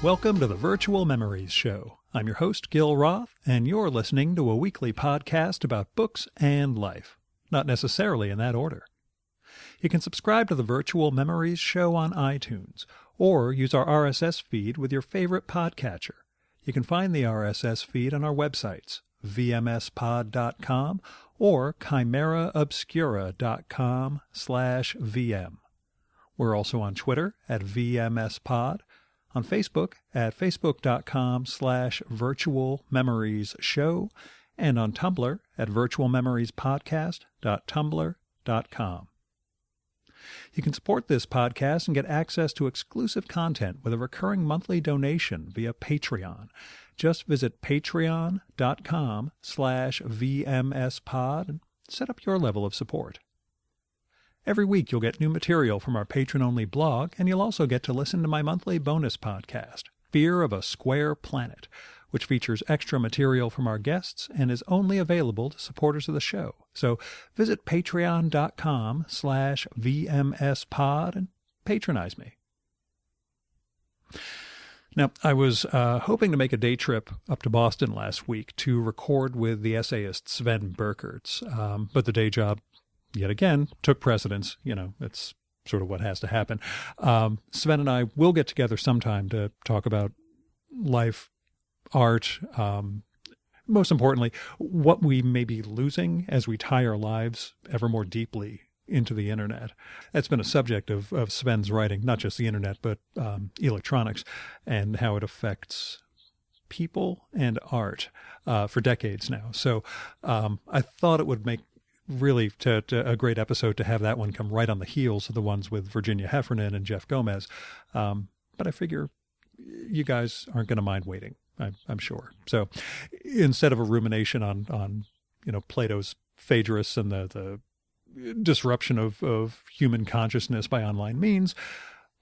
Welcome to the Virtual Memories Show. I'm your host, Gil Roth, and you're listening to a weekly podcast about books and life. Not necessarily in that order. You can subscribe to the Virtual Memories Show on iTunes, or use our RSS feed with your favorite podcatcher. You can find the RSS feed on our websites, vmspod.com or chimeraobscura.com/VM. We're also on Twitter at VMSPod, on Facebook at facebook.com/Virtual Memories Show, and on Tumblr at virtualmemoriespodcast.tumblr.com. You can support this podcast and get access to exclusive content with a recurring monthly donation via Patreon. Just visit patreon.com/VMSpod and set up your level of support. Every week you'll get new material from our patron-only blog, and you'll also get to listen to my monthly bonus podcast, Fear of a Square Planet, which features extra material from our guests and is only available to supporters of the show. So visit patreon.com/VMSpod and patronize me. Now, I was hoping to make a day trip up to Boston last week to record with the essayist Sven Berkertz, but the day job, yet again, took precedence. You know, it's sort of what has to happen. Sven and I will get together sometime to talk about life, art, most importantly, what we may be losing as we tie our lives ever more deeply into the internet. That's been a subject of Sven's writing, not just the internet, but electronics, and how it affects people and art for decades now. So I thought it would make really a great episode to have that one come right on the heels of the ones with Virginia Heffernan and Jeff Gomez. But I figure you guys aren't going to mind waiting, I'm sure. So instead of a rumination on Plato's Phaedrus and the disruption of human consciousness by online means,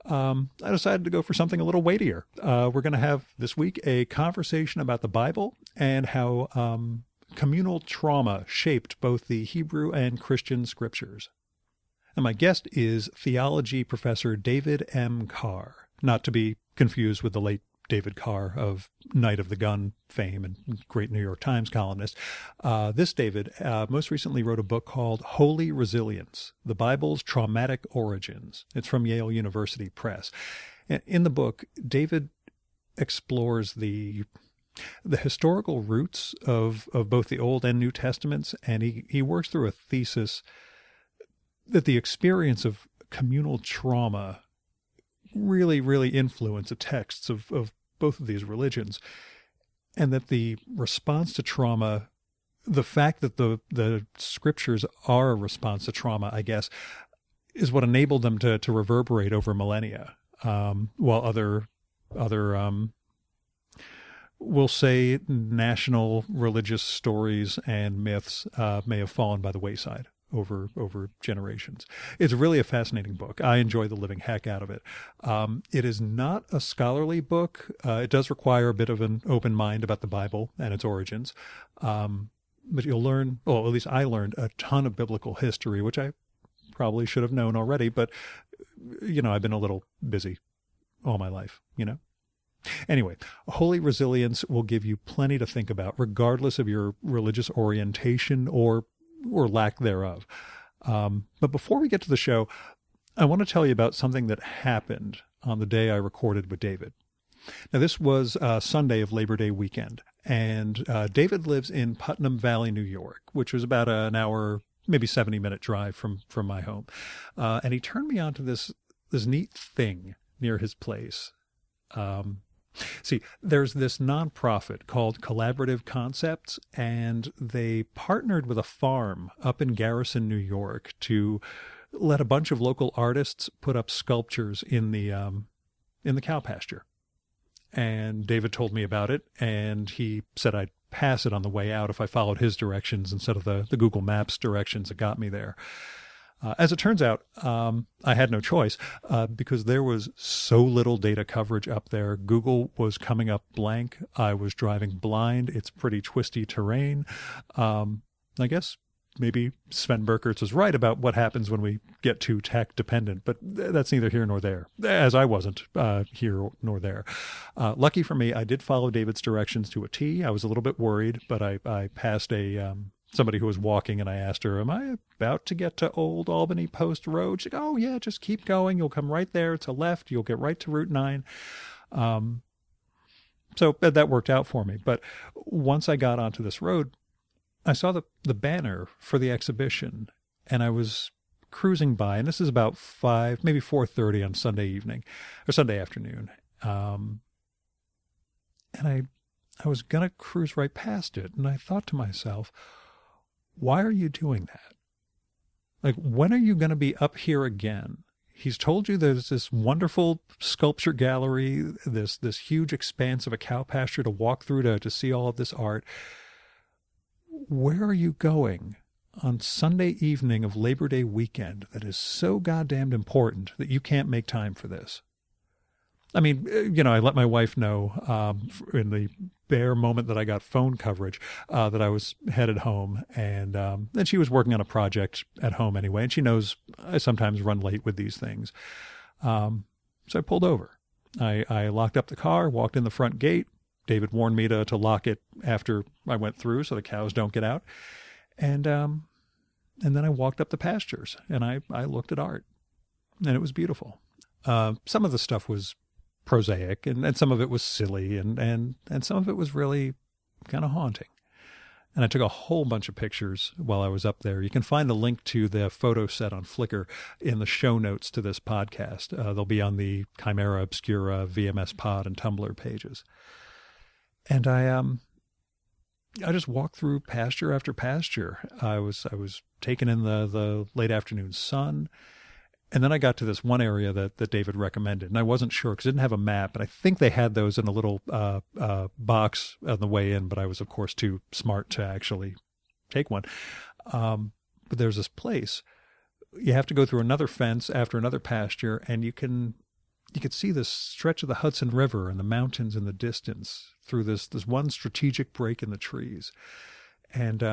I decided to go for something a little weightier. We're going to have this week a conversation about the Bible and how communal trauma shaped both the Hebrew and Christian scriptures. And my guest is theology professor David M. Carr, not to be confused with the late David Carr of Night of the Gun fame and great New York Times columnist. This David most recently wrote a book called Holy Resilience, The Bible's Traumatic Origins. It's from Yale University Press. In the book, David explores the historical roots of both the Old and New Testaments, and he works through a thesis that the experience of communal trauma really, really influenced the texts of both of these religions, and that the response to trauma, the fact that the scriptures are a response to trauma, I guess, is what enabled them to reverberate over millennia, while other we'll say national religious stories and myths may have fallen by the wayside over generations. It's really a fascinating book. I enjoy the living heck out of it. It is not a scholarly book. It does require a bit of an open mind about the Bible and its origins. But you'll learn, well, at least I learned a ton of biblical history, which I probably should have known already, but, I've been a little busy all my life, Anyway, Holy Resilience will give you plenty to think about, regardless of your religious orientation or lack thereof. But before we get to the show, I want to tell you about something that happened on the day I recorded with David. Now, this was Sunday of Labor Day weekend, and David lives in Putnam Valley, New York, which was about an hour, maybe 70-minute drive from my home. And he turned me on to this neat thing near his place. See, there's this nonprofit called Collaborative Concepts, and they partnered with a farm up in Garrison, New York, to let a bunch of local artists put up sculptures in the cow pasture. And David told me about it, and he said I'd pass it on the way out if I followed his directions instead of the Google Maps directions that got me there. As it turns out, I had no choice because there was so little data coverage up there. Google was coming up blank. I was driving blind. It's pretty twisty terrain. I guess maybe Sven Berkertz was right about what happens when we get too tech dependent, but that's neither here nor there, as I wasn't here nor there. Lucky for me, I did follow David's directions to a T. I was a little bit worried, but I passed somebody who was walking, and I asked her, am I about to get to Old Albany Post Road? She's like, oh yeah, just keep going. You'll come right there. It's a left. You'll get right to Route 9. So that worked out for me. But once I got onto this road, I saw the banner for the exhibition, and I was cruising by, and this is about 5, maybe 4:30 on Sunday evening or Sunday afternoon. And I was going to cruise right past it. And I thought to myself, why are you doing that? Like, when are you going to be up here again? He's told you there's this wonderful sculpture gallery, this huge expanse of a cow pasture to walk through to see all of this art. Where are you going on Sunday evening of Labor Day weekend that is so goddamn important that you can't make time for this? I mean, I let my wife know in the bare moment that I got phone coverage that I was headed home, and she was working on a project at home anyway, and she knows I sometimes run late with these things. So I pulled over. I locked up the car, walked in the front gate. David warned me to lock it after I went through so the cows don't get out. And then I walked up the pastures, and I looked at art, and it was beautiful. Some of the stuff was prosaic, and some of it was silly, and some of it was really kind of haunting. And I took a whole bunch of pictures while I was up there. You can find the link to the photo set on Flickr in the show notes to this podcast. They'll be on the Chimera Obscura, VMS Pod, and Tumblr pages. And I just walked through pasture after pasture. I was taking in the late afternoon sun. And then I got to this one area that David recommended, and I wasn't sure because it didn't have a map, and I think they had those in a little box on the way in, but I was, of course, too smart to actually take one. But there's this place. You have to go through another fence after another pasture, and you could see this stretch of the Hudson River and the mountains in the distance through this one strategic break in the trees. And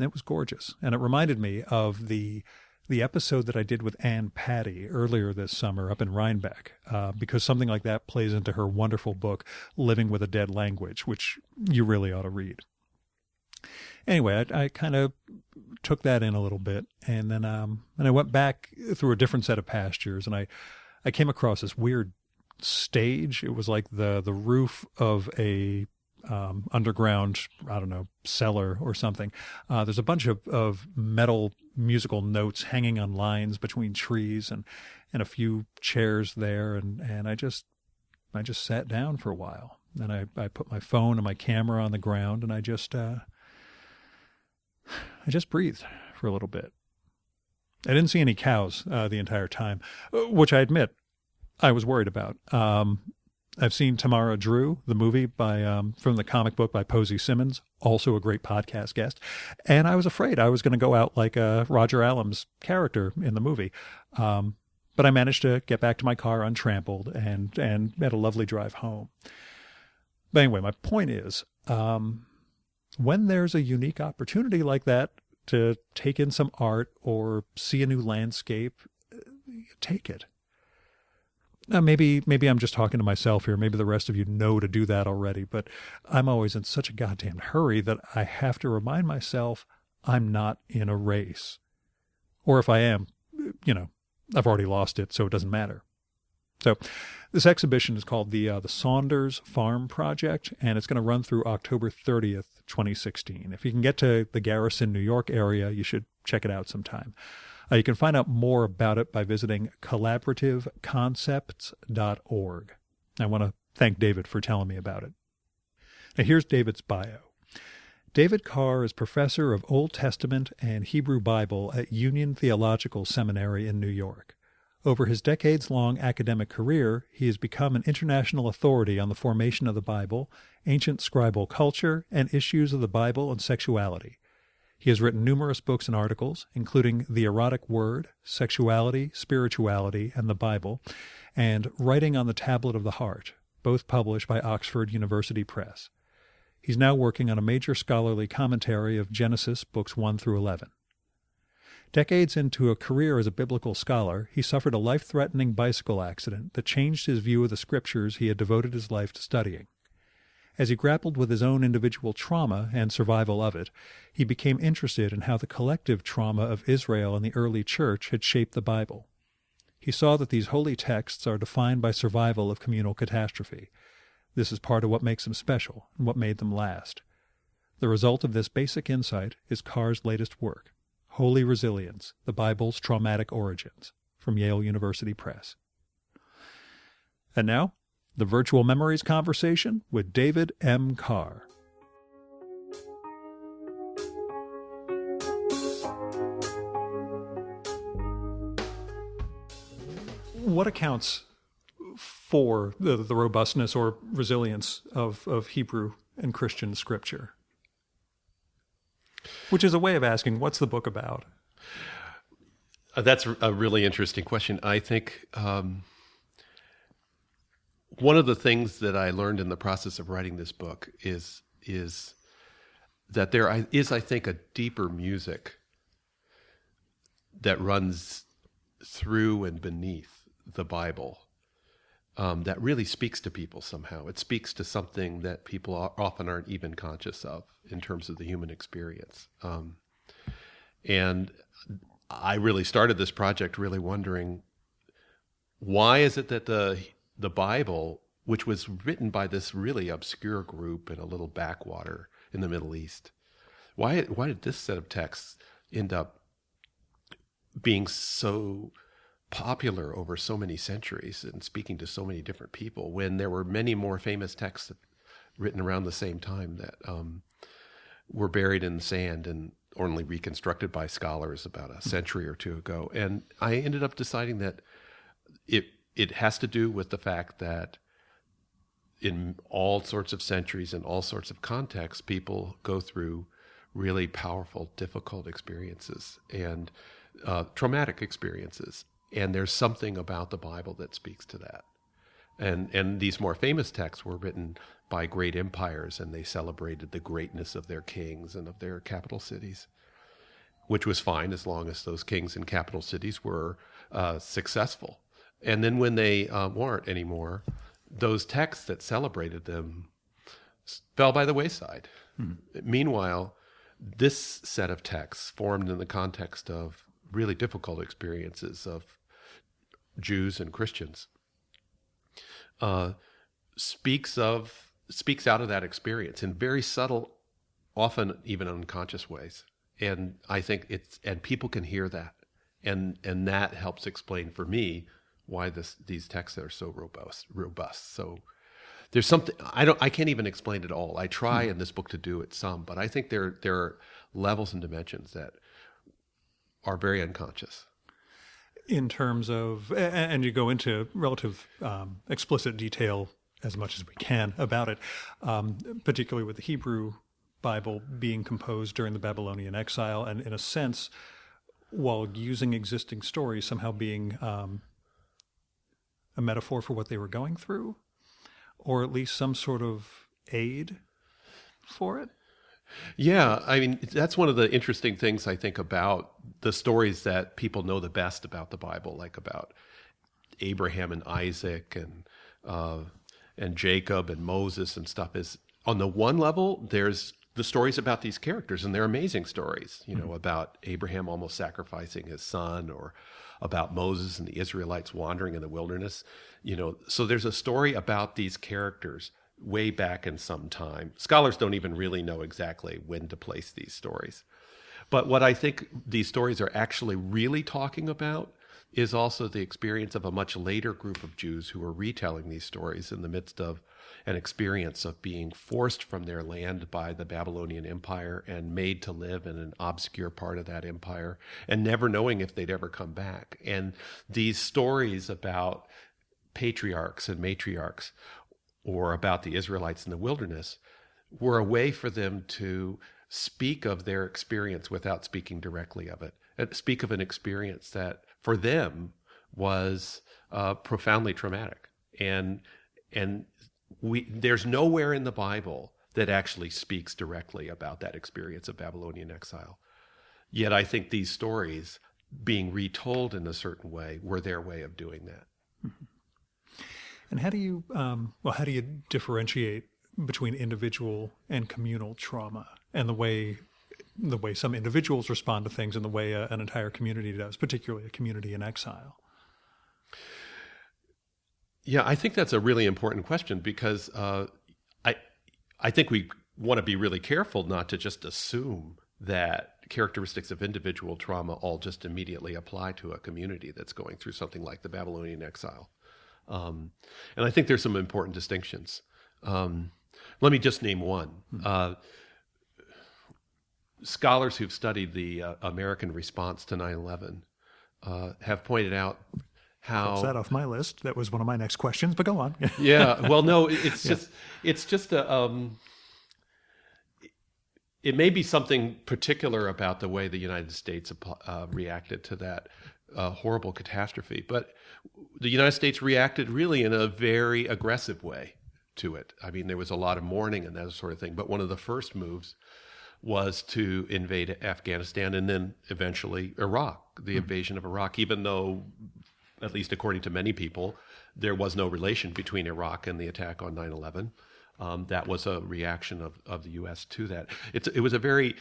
it was gorgeous. And it reminded me of the episode that I did with Ann Patty earlier this summer up in Rhinebeck, because something like that plays into her wonderful book, Living with a Dead Language, which you really ought to read. Anyway, I kind of took that in a little bit, and then I went back through a different set of pastures, and I came across this weird stage. It was like the roof of a underground, I don't know, cellar or something. There's a bunch of metal musical notes hanging on lines between trees, and a few chairs there, and I just sat down for a while. And I put my phone and my camera on the ground, and I just breathed for a little bit. I didn't see any cows the entire time, which I admit I was worried about. I've seen Tamara Drew, the movie from the comic book by Posey Simmons, also a great podcast guest. And I was afraid I was going to go out like Roger Allam's character in the movie. But I managed to get back to my car untrampled and had a lovely drive home. But anyway, my point is, when there's a unique opportunity like that to take in some art or see a new landscape, take it. Now, maybe I'm just talking to myself here. Maybe the rest of you know to do that already, but I'm always in such a goddamn hurry that I have to remind myself I'm not in a race. Or if I am, I've already lost it, so it doesn't matter. So this exhibition is called the Saunders Farm Project, and it's going to run through October 30th, 2016. If you can get to the Garrison, New York area, you should check it out sometime. You can find out more about it by visiting collaborativeconcepts.org. I want to thank David for telling me about it. Now here's David's bio. David Carr is professor of Old Testament and Hebrew Bible at Union Theological Seminary in New York. Over his decades-long academic career, he has become an international authority on the formation of the Bible, ancient scribal culture, and issues of the Bible and sexuality. He has written numerous books and articles, including The Erotic Word, Sexuality, Spirituality, and the Bible, and Writing on the Tablet of the Heart, both published by Oxford University Press. He's now working on a major scholarly commentary of Genesis, books 1 through 11. Decades into a career as a biblical scholar, he suffered a life-threatening bicycle accident that changed his view of the scriptures he had devoted his life to studying. As he grappled with his own individual trauma and survival of it, he became interested in how the collective trauma of Israel and the early church had shaped the Bible. He saw that these holy texts are defined by survival of communal catastrophe. This is part of what makes them special and what made them last. The result of this basic insight is Carr's latest work, Holy Resilience, The Bible's Traumatic Origins, from Yale University Press. And now, the Virtual Memories Conversation with David M. Carr. What accounts for the robustness or resilience of Hebrew and Christian scripture? Which is a way of asking, what's the book about? That's a really interesting question. I think one of the things that I learned in the process of writing this book is that there is, I think, a deeper music that runs through and beneath the Bible that really speaks to people somehow. It speaks to something that people often aren't even conscious of in terms of the human experience. And I really started this project really wondering, why is it that the Bible, which was written by this really obscure group in a little backwater in the Middle East, why did this set of texts end up being so popular over so many centuries and speaking to so many different people, when there were many more famous texts written around the same time that were buried in the sand and only reconstructed by scholars about a century or two ago? And I ended up deciding that it has to do with the fact that in all sorts of centuries and all sorts of contexts, people go through really powerful, difficult experiences and traumatic experiences. And there's something about the Bible that speaks to that. And these more famous texts were written by great empires, and they celebrated the greatness of their kings and of their capital cities, which was fine as long as those kings and capital cities were successful. And then when they weren't anymore, those texts that celebrated them fell by the wayside. Meanwhile, this set of texts, formed in the context of really difficult experiences of Jews and Christians, speaks out of that experience in very subtle, often even unconscious ways. And I think and people can hear that, and that helps explain for me why these texts are so robust. So there's something I can't even explain it all. I try in this book to do it some, but I think there are levels and dimensions that are very unconscious. In terms of, and you go into relative explicit detail as much as we can about it, particularly with the Hebrew Bible being composed during the Babylonian exile, and in a sense, while using existing stories, somehow being a metaphor for what they were going through, or at least some sort of aid for it. Yeah, I mean, that's one of the interesting things I think about the stories that people know the best about the Bible, like about Abraham and Isaac and Jacob and Moses and stuff, is on the one level, there's the stories about these characters, and they're amazing stories, about Abraham almost sacrificing his son, or about Moses and the Israelites wandering in the wilderness. So there's a story about these characters way back in some time. Scholars don't even really know exactly when to place these stories. But what I think these stories are actually really talking about is also the experience of a much later group of Jews who were retelling these stories in the midst of an experience of being forced from their land by the Babylonian Empire and made to live in an obscure part of that empire and never knowing if they'd ever come back. And these stories about patriarchs and matriarchs, or about the Israelites in the wilderness, were a way for them to speak of their experience without speaking directly of it, and speak of an experience that for them was profoundly traumatic. And there's nowhere in the Bible that actually speaks directly about that experience of Babylonian exile. Yet I think these stories, being retold in a certain way, were their way of doing that. Mm-hmm. And how do you differentiate between individual and communal trauma, and the way some individuals respond to things and the way an entire community does, particularly a community in exile? Yeah, I think that's a really important question, because I think we want to be really careful not to just assume that characteristics of individual trauma all just immediately apply to a community that's going through something like the Babylonian exile. And I think there's some important distinctions. Let me just name one. Scholars who've studied the American response to 9/11 have pointed out how... Cross that off my list. That was one of my next questions, but go on. Yeah, well, no, it's just it may be something particular about the way the United States reacted to that horrible catastrophe, but the United States reacted really in a very aggressive way to it. I mean, there was a lot of mourning and that sort of thing, but one of the first moves was to invade Afghanistan and then eventually Iraq, the invasion of Iraq, even though, at least according to many people, there was no relation between Iraq and the attack on 9/11. That was a reaction of the U.S. to that. It was a very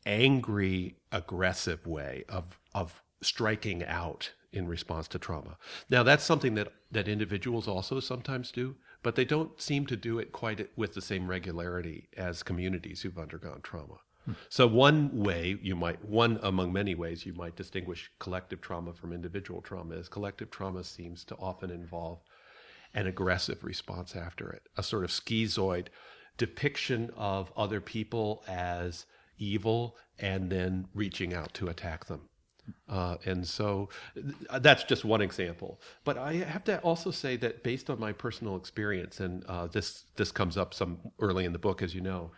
angry, aggressive way of striking out in response to trauma. Now, that's something that individuals also sometimes do, but they don't seem to do it quite with the same regularity as communities who've undergone trauma. So one among many ways you might distinguish collective trauma from individual trauma is collective trauma seems to often involve an aggressive response after it, a sort of schizoid depiction of other people as evil and then reaching out to attack them. And so that's just one example. But I have to also say that based on my personal experience, and this comes up some early in the book, as you know,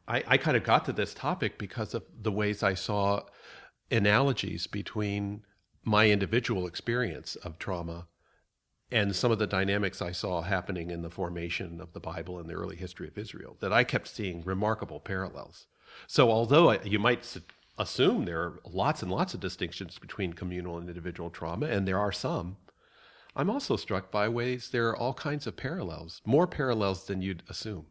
I kind of got to this topic because of the ways I saw analogies between my individual experience of trauma and some of the dynamics I saw happening in the formation of the Bible and the early history of Israel, that I kept seeing remarkable parallels. So although you might assume there are lots and lots of distinctions between communal and individual trauma, and there are some, I'm also struck by ways there are all kinds of parallels, more parallels than you'd assume.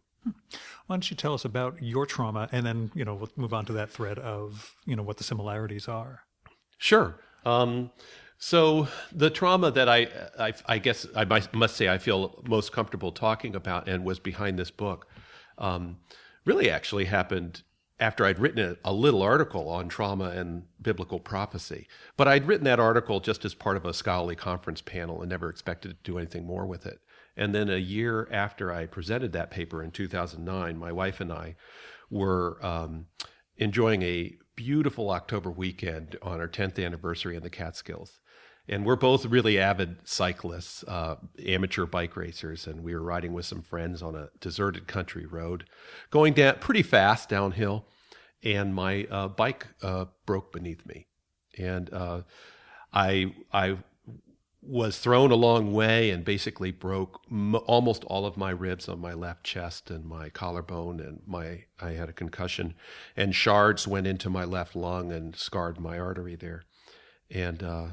Why don't you tell us about your trauma, and then we'll move on to that thread of what the similarities are. Sure. So the trauma that I guess I must say I feel most comfortable talking about and was behind this book really actually happened after I'd written a little article on trauma and biblical prophecy. But I'd written that article just as part of a scholarly conference panel and never expected to do anything more with it. And then a year after I presented that paper in 2009, my wife and I were enjoying a beautiful October weekend on our 10th anniversary in the Catskills. And we're both really avid cyclists, amateur bike racers, and we were riding with some friends on a deserted country road, going down pretty fast downhill, and my bike broke beneath me. And I was thrown a long way and basically broke almost all of my ribs on my left chest and my collarbone, and I had a concussion, and shards went into my left lung and scarred my artery there. And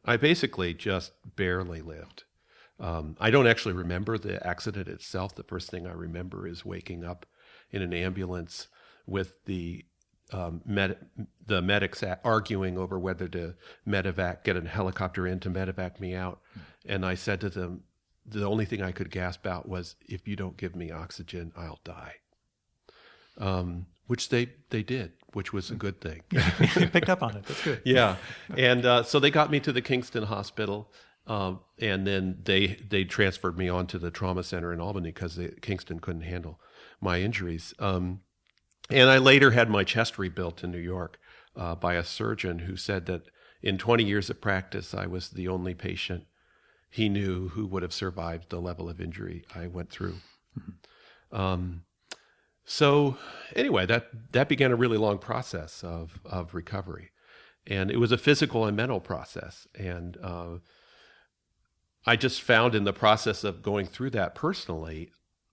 I basically just barely lived. I don't actually remember the accident itself. The first thing I remember is waking up in an ambulance with the medics arguing over whether to get a helicopter in to medevac me out. And I said to them, the only thing I could gasp out was, if you don't give me oxygen, I'll die. Which they did, which was a good thing. You picked up on it. That's good. Yeah. And so they got me to the Kingston Hospital, and then they transferred me on to the trauma center in Albany because Kingston couldn't handle my injuries. And I later had my chest rebuilt in New York by a surgeon who said that in 20 years of practice, I was the only patient he knew who would have survived the level of injury I went through. Mm-hmm. So anyway, that began a really long process of recovery. And it was a physical and mental process. And I just found in the process of going through that personally,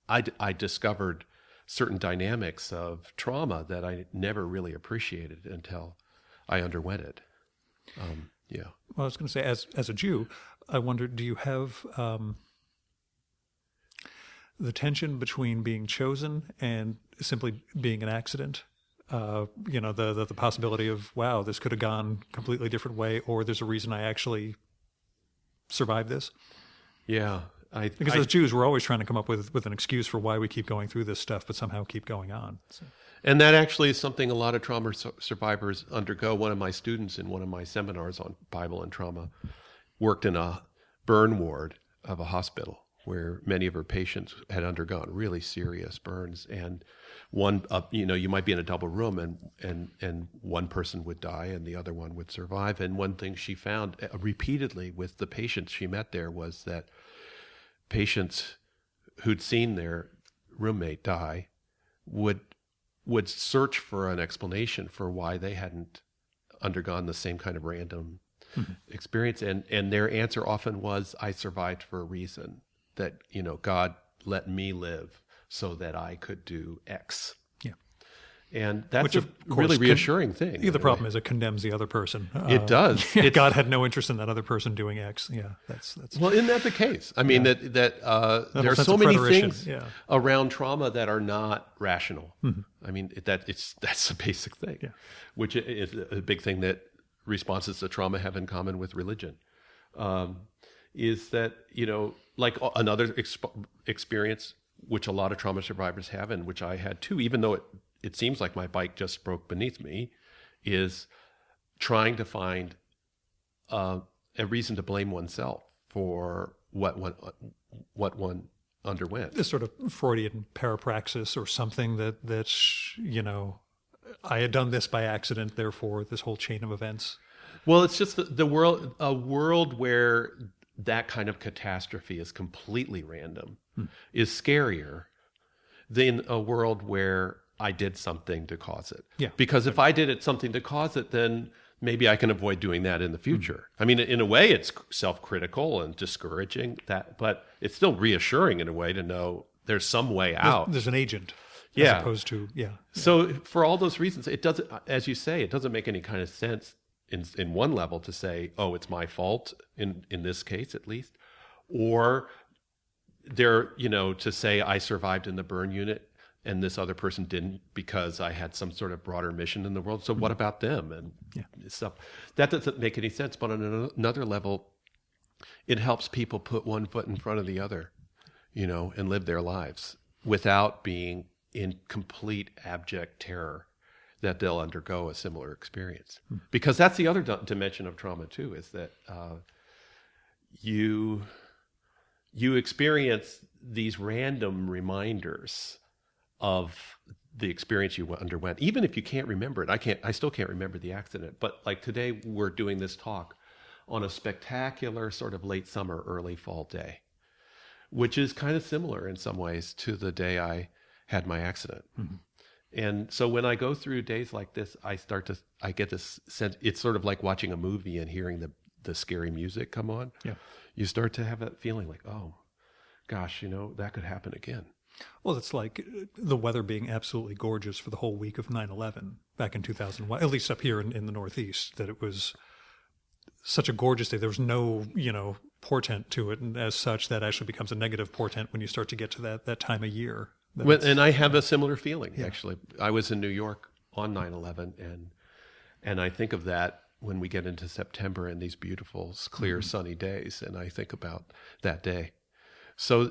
I discovered certain dynamics of trauma that I never really appreciated until I underwent it. Yeah. Well, I was going to say, as a Jew, I wondered, do you have the tension between being chosen and simply being an accident? The possibility of, wow, this could have gone a completely different way, or there's a reason I actually survived this? Yeah. Because as Jews, we're always trying to come up with an excuse for why we keep going through this stuff, but somehow keep going on. So. And that actually is something a lot of trauma survivors undergo. One of my students in one of my seminars on Bible and trauma worked in a burn ward of a hospital where many of her patients had undergone really serious burns. And one, you might be in a double room and one person would die and the other one would survive. And one thing she found repeatedly with the patients she met there was that patients who'd seen their roommate die would search for an explanation for why they hadn't undergone the same kind of random experience. And their answer often was, I survived for a reason, that, God let me live so that I could do X. Yeah. And that's a really reassuring thing. The problem is it condemns the other person. It does. God had no interest in that other person doing X. Yeah, that's. Well, isn't that the case? I mean, that there are so many things around trauma that are not rational. Mm-hmm. I mean, that's a basic thing, which is a big thing that responses to trauma have in common with religion. Is that, like another experience which a lot of trauma survivors have, and which I had too, even though it seems like my bike just broke beneath me, is trying to find a reason to blame oneself for what one underwent. This sort of Freudian parapraxis or something that's I had done this by accident, therefore this whole chain of events. Well, it's just a world where that kind of catastrophe is completely random is scarier than a world where I did something to cause it. Yeah. Because if I did something to cause it, then maybe I can avoid doing that in the future. I mean, in a way, it's self-critical and discouraging, but it's still reassuring in a way to know there's some way out. There's an agent. As opposed to, So for all those reasons, it doesn't, as you say, it doesn't make any kind of sense in one level to say, oh, it's my fault in this case at least, or to say I survived in the burn unit and this other person didn't because I had some sort of broader mission in the world. So what about them and stuff? That doesn't make any sense. But on another level, it helps people put one foot in front of the other, and live their lives without being in complete abject terror that they'll undergo a similar experience. Because that's the other dimension of trauma too, is that you experience these random reminders of the experience you underwent, even if you can't remember it. I still can't remember the accident, but like today we're doing this talk on a spectacular sort of late summer, early fall day, which is kind of similar in some ways to the day I had my accident. Mm-hmm. And so when I go through days like this, I get this sense, it's sort of like watching a movie and hearing the scary music come on. Yeah. You start to have that feeling like, oh gosh, that could happen again. Well, it's like the weather being absolutely gorgeous for the whole week of 9/11 back in 2001, at least up here in the Northeast, that it was such a gorgeous day. There was no, portent to it. And as such, that actually becomes a negative portent when you start to get to that time of year. And I have a similar feeling, actually. I was in New York on 9/11, and I think of that when we get into September and these beautiful, clear, sunny days, and I think about that day. So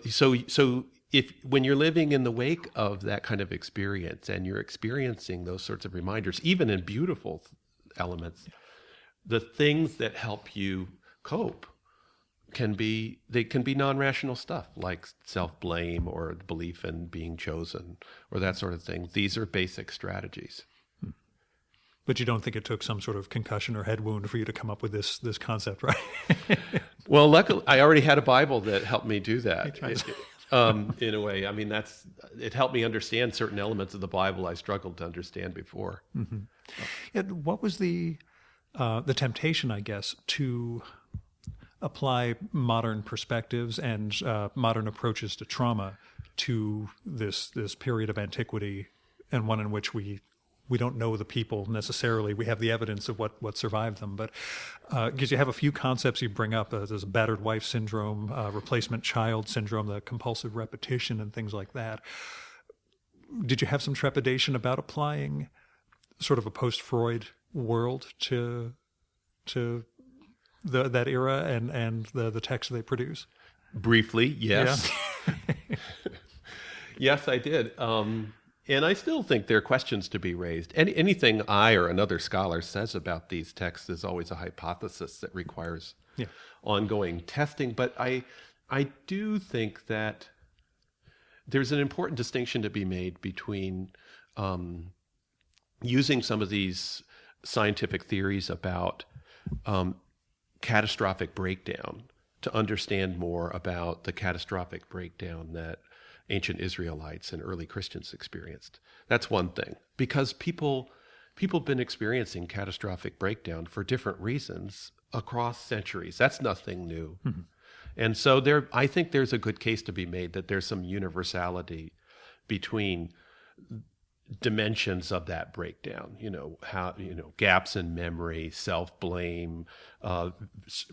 when you're living in the wake of that kind of experience and you're experiencing those sorts of reminders, even in beautiful elements, the things that help you cope can be non-rational stuff, like self-blame or the belief in being chosen or that sort of thing. These are basic strategies. But you don't think it took some sort of concussion or head wound for you to come up with this concept, right? Well, luckily, I already had a Bible that helped me do that. In a way, I mean, it helped me understand certain elements of the Bible I struggled to understand before. Mm-hmm. And what was the temptation, I guess, to apply modern perspectives and modern approaches to trauma to this period of antiquity, and one in which we don't know the people necessarily. We have the evidence of what survived them, but because you have a few concepts you bring up, there's a battered wife syndrome, replacement child syndrome, the compulsive repetition, and things like that. Did you have some trepidation about applying sort of a post-Freud world to that era and the text they produce? Briefly, yes. Yeah. Yes, I did. And I still think there are questions to be raised. Anything I or another scholar says about these texts is always a hypothesis that requires ongoing testing. But I do think that there's an important distinction to be made between using some of these scientific theories about catastrophic breakdown to understand more about the catastrophic breakdown that ancient Israelites and early Christians experienced. That's one thing, because people have been experiencing catastrophic breakdown for different reasons across centuries. That's nothing new. Mm-hmm. And so I think there's a good case to be made that there's some universality between dimensions of that breakdown, gaps in memory, self-blame,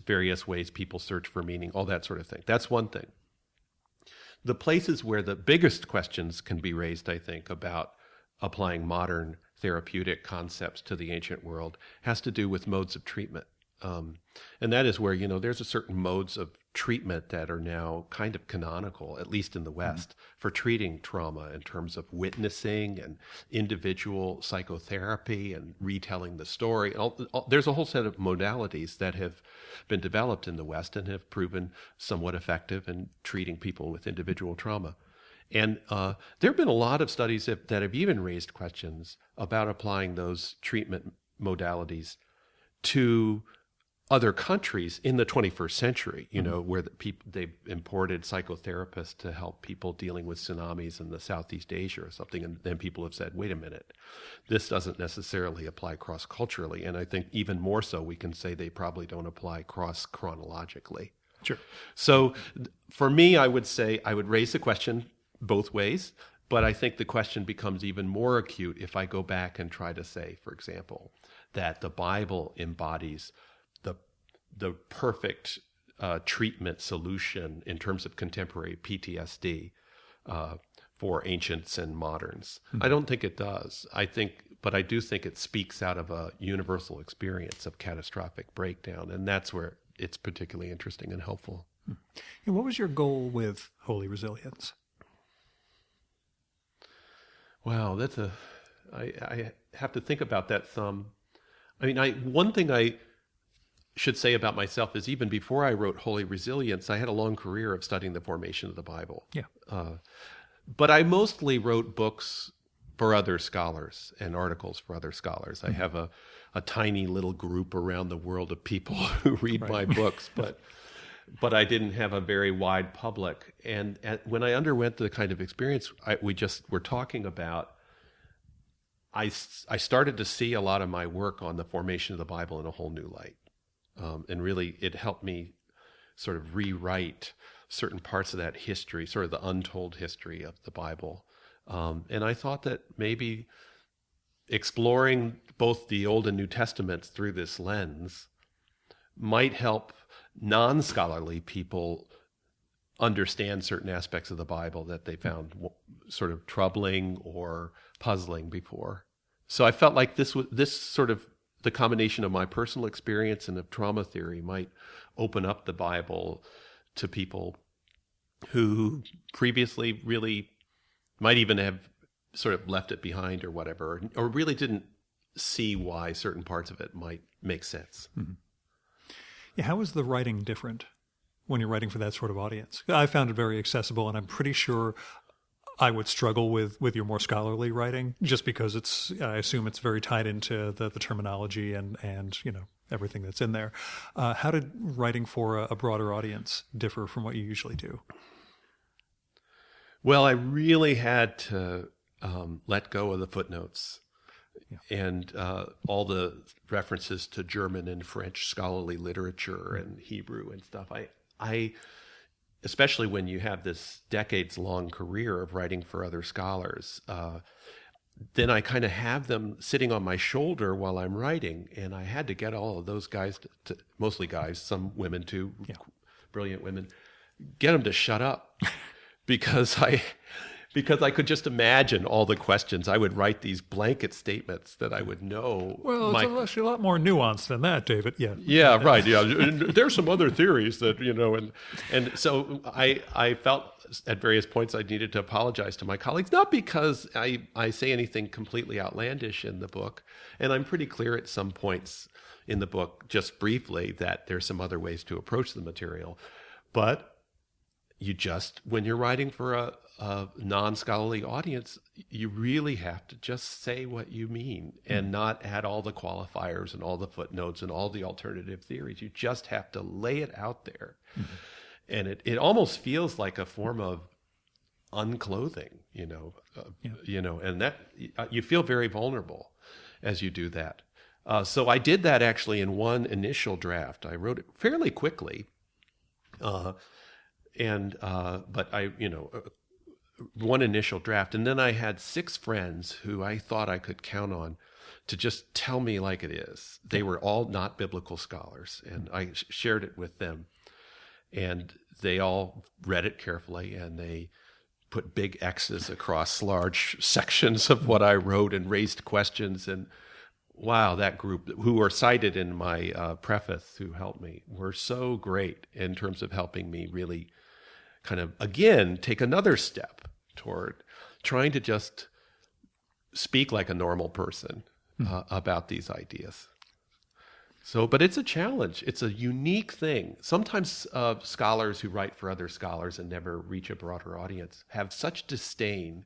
various ways people search for meaning, all that sort of thing. That's one thing. The places where the biggest questions can be raised, I think, about applying modern therapeutic concepts to the ancient world has to do with modes of treatment. And that is where, there's a certain modes of treatment that are now kind of canonical, at least in the West, for treating trauma in terms of witnessing and individual psychotherapy and retelling the story. There's a whole set of modalities that have been developed in the West and have proven somewhat effective in treating people with individual trauma. And there have been a lot of studies that have even raised questions about applying those treatment modalities to other countries in the 21st century, where they've imported psychotherapists to help people dealing with tsunamis in the Southeast Asia or something. And then people have said, wait a minute, this doesn't necessarily apply cross-culturally. And I think even more so, we can say they probably don't apply cross-chronologically. Sure. So for me, I would say I would raise the question both ways, but I think the question becomes even more acute if I go back and try to say, for example, that the Bible embodies the perfect treatment solution in terms of contemporary PTSD for ancients and moderns. Mm-hmm. I don't think it does. But I do think it speaks out of a universal experience of catastrophic breakdown, and that's where it's particularly interesting and helpful. And what was your goal with Holy Resilience? Wow, I have to think about that some. I mean, one thing I should say about myself is even before I wrote Holy Resilience, I had a long career of studying the formation of the Bible. Yeah. But I mostly wrote books for other scholars and articles for other scholars. I have a tiny little group around the world of people who read my books, but I didn't have a very wide public. And when I underwent the kind of experience we just were talking about, I started to see a lot of my work on the formation of the Bible in a whole new light. And really, it helped me sort of rewrite certain parts of that history, sort of the untold history of the Bible. And I thought that maybe exploring both the Old and New Testaments through this lens might help non-scholarly people understand certain aspects of the Bible that they found sort of troubling or puzzling before. So I felt like this sort of the combination of my personal experience and of trauma theory might open up the Bible to people who previously really might even have sort of left it behind or whatever, or really didn't see why certain parts of it might make sense. Mm-hmm. Yeah, how is the writing different when you're writing for that sort of audience? I found it very accessible, and I'm pretty sure I would struggle with your more scholarly writing, just because I assume it's very tied into the terminology and everything that's in there. How did writing for a broader audience differ from what you usually do? Well, I really had to let go of the footnotes and all the references to German and French scholarly literature and Hebrew and stuff. especially when you have this decades-long career of writing for other scholars, then I kind of have them sitting on my shoulder while I'm writing, and I had to get all of those guys, mostly guys, some women too, brilliant women, get them to shut up because I could just imagine all the questions. I would write these blanket statements that I would know. Well, it's actually a lot more nuanced than that, David. Yeah. Yeah, right. Yeah. And there's some other theories that, and so I felt at various points I needed to apologize to my colleagues, not because I say anything completely outlandish in the book. And I'm pretty clear at some points in the book, just briefly, that there's some other ways to approach the material. But when you're writing for a non-scholarly audience, you really have to just say what you mean and not add all the qualifiers and all the footnotes and all the alternative theories. You just have to lay it out there. Mm-hmm. And it almost feels like a form of unclothing, and that you feel very vulnerable as you do that. So I did that actually in one initial draft. I wrote it fairly quickly. But I, one initial draft, and then I had 6 friends who I thought I could count on to just tell me like it is. They were all not biblical scholars, and I shared it with them, and they all read it carefully, and they put big X's across large sections of what I wrote and raised questions. And wow, that group who were cited in my preface, who helped me, were so great in terms of helping me really kind of, again, take another step toward trying to just speak like a normal person about these ideas. So, but it's a challenge. It's a unique thing. Sometimes scholars who write for other scholars and never reach a broader audience have such disdain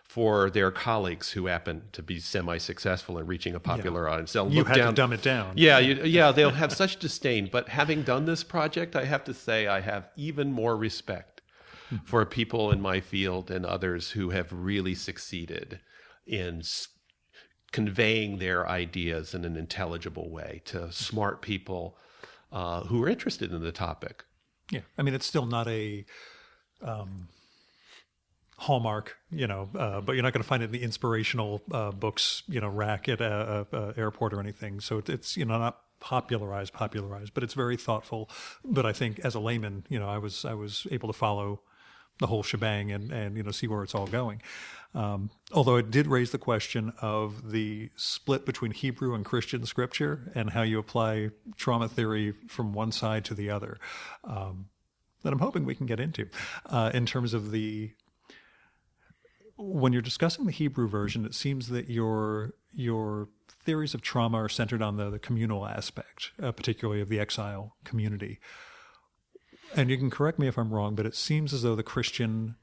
for their colleagues who happen to be semi-successful in reaching a popular audience. They'll you had to dumb it down. Yeah, they'll have such disdain. But having done this project, I have to say I have even more respect for people in my field and others who have really succeeded in conveying their ideas in an intelligible way to smart people who are interested in the topic. Yeah, I mean, it's still not a hallmark, but you're not going to find it in the inspirational books, rack at a airport or anything. So it's, not popularized, but it's very thoughtful. But I think as a layman, I was able to follow the whole shebang and see where it's all going. Although it did raise the question of the split between Hebrew and Christian scripture and how you apply trauma theory from one side to the other, that I'm hoping we can get into in terms of when you're discussing the Hebrew version, it seems that your theories of trauma are centered on the communal aspect, particularly of the exile community. And you can correct me if I'm wrong, but it seems as though the Christian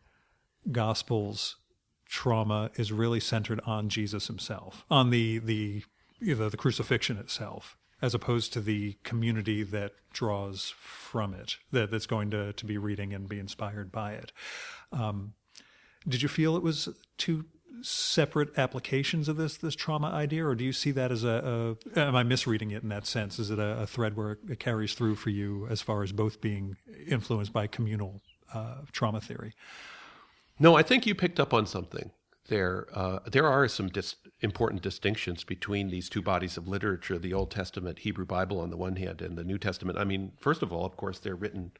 Gospels trauma is really centered on Jesus himself, on the crucifixion itself, as opposed to the community that draws from it, that's going to be reading and be inspired by it. Did you feel it was two separate applications of this trauma idea, or do you see that as am I misreading it in that sense? Is it a thread where it carries through for you as far as both being influenced by communal trauma theory? No, I think you picked up on something there. There are some important distinctions between these two bodies of literature, the Old Testament Hebrew Bible on the one hand and the New Testament. I mean, first of all, of course, they're written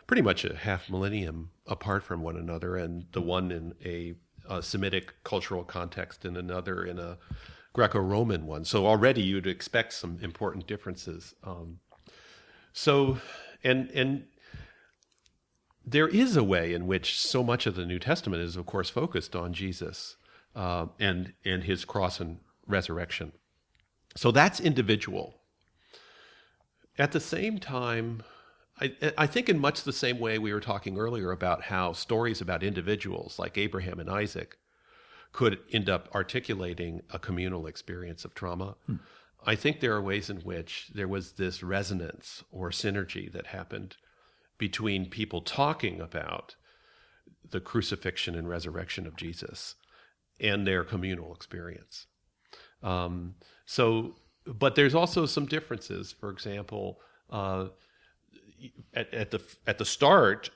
pretty much a half millennium apart from one another, and the one in a Semitic cultural context and another in a Greco-Roman one. So already you'd expect some important differences. And there is a way in which so much of the New Testament is, of course, focused on Jesus and his cross and resurrection. So that's individual. At the same time, I think in much the same way we were talking earlier about how stories about individuals like Abraham and Isaac could end up articulating a communal experience of trauma. I think there are ways in which there was this resonance or synergy that happened between people talking about the crucifixion and resurrection of Jesus and their communal experience. But there's also some differences. For example, at the start,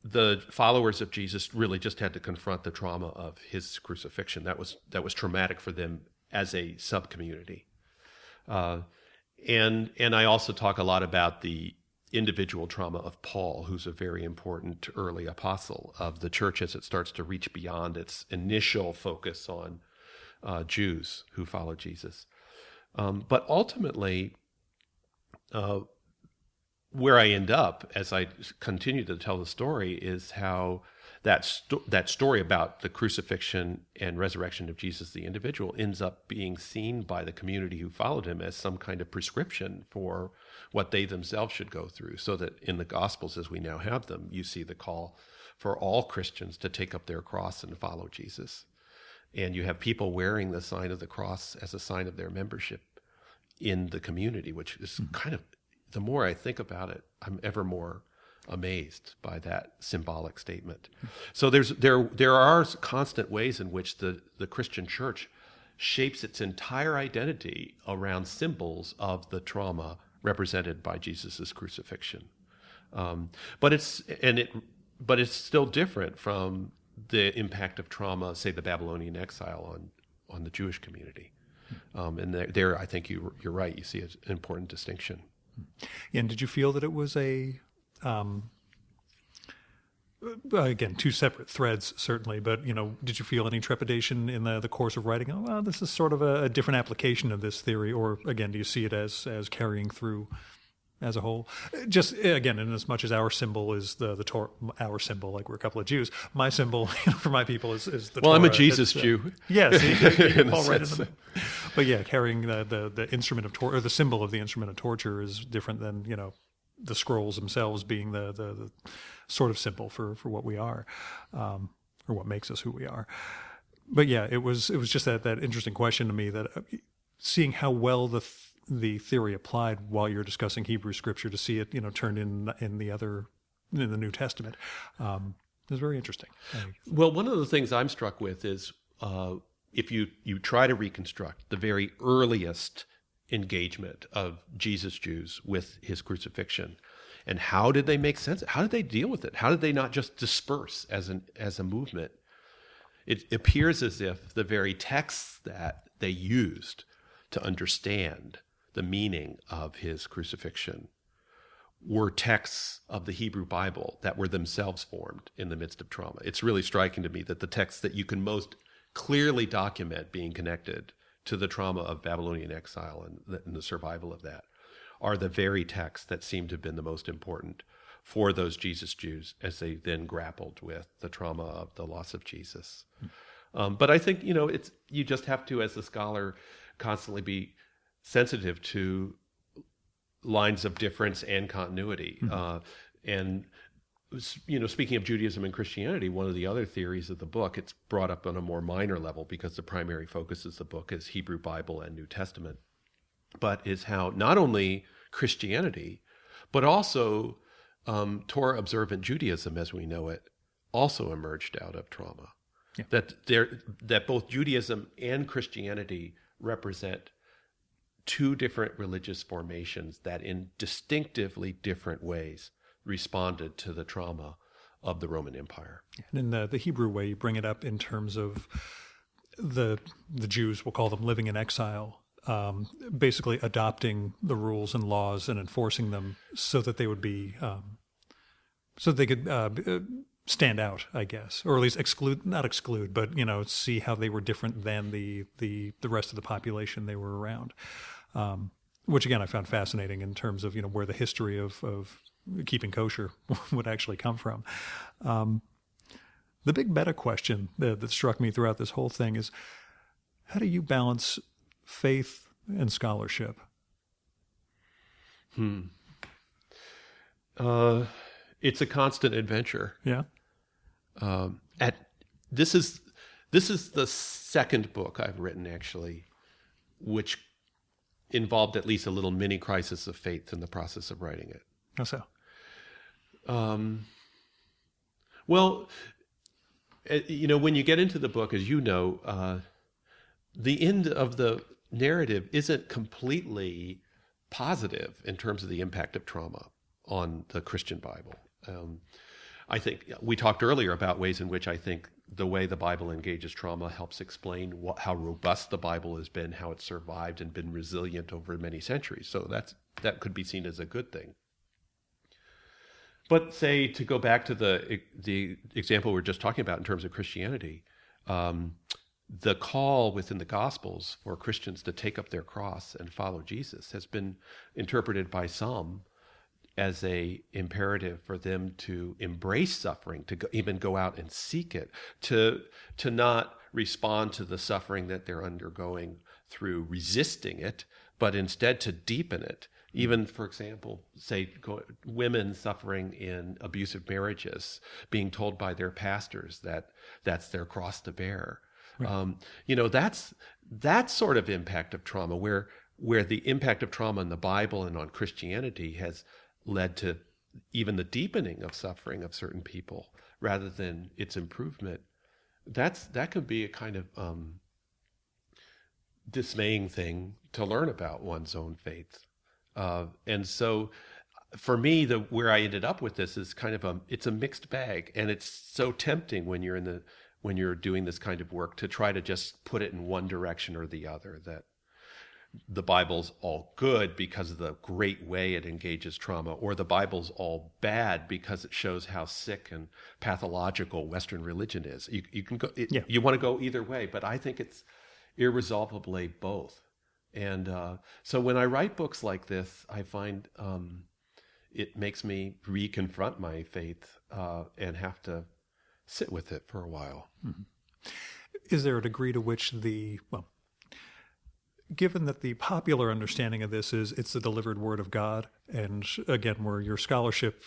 the followers of Jesus really just had to confront the trauma of his crucifixion. That was traumatic for them as a sub-community. And I also talk a lot about the individual trauma of Paul, who's a very important early apostle of the church as it starts to reach beyond its initial focus on Jews who follow Jesus. But ultimately, where I end up as I continue to tell the story is how that story about the crucifixion and resurrection of Jesus, the individual, ends up being seen by the community who followed him as some kind of prescription for what they themselves should go through. So that in the Gospels, as we now have them, you see the call for all Christians to take up their cross and follow Jesus. And you have people wearing the sign of the cross as a sign of their membership in the community, which is kind of, the more I think about it, I'm ever more amazed by that symbolic statement. So there are constant ways in which the Christian church shapes its entire identity around symbols of the trauma represented by Jesus's crucifixion. But it's still different from the impact of trauma, say the Babylonian exile on the Jewish community. And there, I think you're right. You see an important distinction. And did you feel that it was again, two separate threads, certainly, but, did you feel any trepidation in the course of writing? Oh, well, this is sort of a different application of this theory, or again, do you see it as carrying through as a whole? Just again, in as much as our symbol is the Torah, our symbol, like we're a couple of Jews, my symbol for my people is the Torah. Well, I'm a Jesus Jew. Yes, you fall right in the middle. But yeah, carrying the instrument of torture, or the symbol of the instrument of torture, is different than the scrolls themselves being the sort of symbol for what we are, or what makes us who we are. But yeah, it was just that interesting question to me, that seeing how well the theory applied while you're discussing Hebrew scripture, to see it turned in the New Testament, is very interesting. Well, one of the things I'm struck with is if you try to reconstruct the very earliest engagement of Jesus Jews with his crucifixion, and how did they make sense? How did they deal with it? How did they not just disperse as a movement? It appears as if the very texts that they used to understand the meaning of his crucifixion were texts of the Hebrew Bible that were themselves formed in the midst of trauma. It's really striking to me that the texts that you can most clearly document being connected to the trauma of Babylonian exile and the survival of that are the very texts that seem to have been the most important for those Jesus Jews as they then grappled with the trauma of the loss of Jesus. But I think, you just have to, as a scholar, constantly be sensitive to lines of difference and continuity. And speaking of Judaism and Christianity, one of the other theories of the book, it's brought up on a more minor level because the primary focus of the book is Hebrew Bible and New Testament, but is how not only Christianity, but also Torah-observant Judaism as we know it, also emerged out of trauma. Yeah. That both Judaism and Christianity represent two different religious formations that in distinctively different ways responded to the trauma of the Roman Empire. And in the Hebrew way, you bring it up in terms of the Jews, we'll call them, living in exile, basically adopting the rules and laws and enforcing them so that they would be, so they could stand out, I guess, or at least not exclude, but see how they were different than the rest of the population they were around. Which again I found fascinating in terms of where the history of keeping kosher would actually come from. The big meta question that struck me throughout this whole thing is, how do you balance faith and scholarship? It's a constant adventure. Yeah. This is the second book I've written, actually, which involved at least a little mini crisis of faith in the process of writing it. How so? Well, when you get into the book, as you know, the end of the narrative isn't completely positive in terms of the impact of trauma. on the Christian Bible. I think we talked earlier about ways in which I think the way the Bible engages trauma helps explain how robust the Bible has been, how it's survived and been resilient over many centuries. So that could be seen as a good thing. But say, to go back to the example we were just talking about in terms of Christianity, the call within the Gospels for Christians to take up their cross and follow Jesus has been interpreted by some as a imperative for them to embrace suffering, to even go out and seek it, to not respond to the suffering that they're undergoing through resisting it, but instead to deepen it. Even, for example, say women suffering in abusive marriages, being told by their pastors that that's their cross to bear. Right. That's sort of impact of trauma, where the impact of trauma in the Bible and on Christianity has led to even the deepening of suffering of certain people rather than its improvement. That could be a kind of dismaying thing to learn about one's own faith. And so for me, where I ended up with this is kind of it's a mixed bag, and it's so tempting when you're doing this kind of work to try to just put it in one direction or the other, that the Bible's all good because of the great way it engages trauma, or the Bible's all bad because it shows how sick and pathological Western religion is. You can go, you want to go either way, but I think it's irresolvably both. And so when I write books like this, I find it makes me reconfront my faith and have to sit with it for a while. Mm-hmm. Is there a degree to which given that the popular understanding of this is it's the delivered word of God, and again, where your scholarship,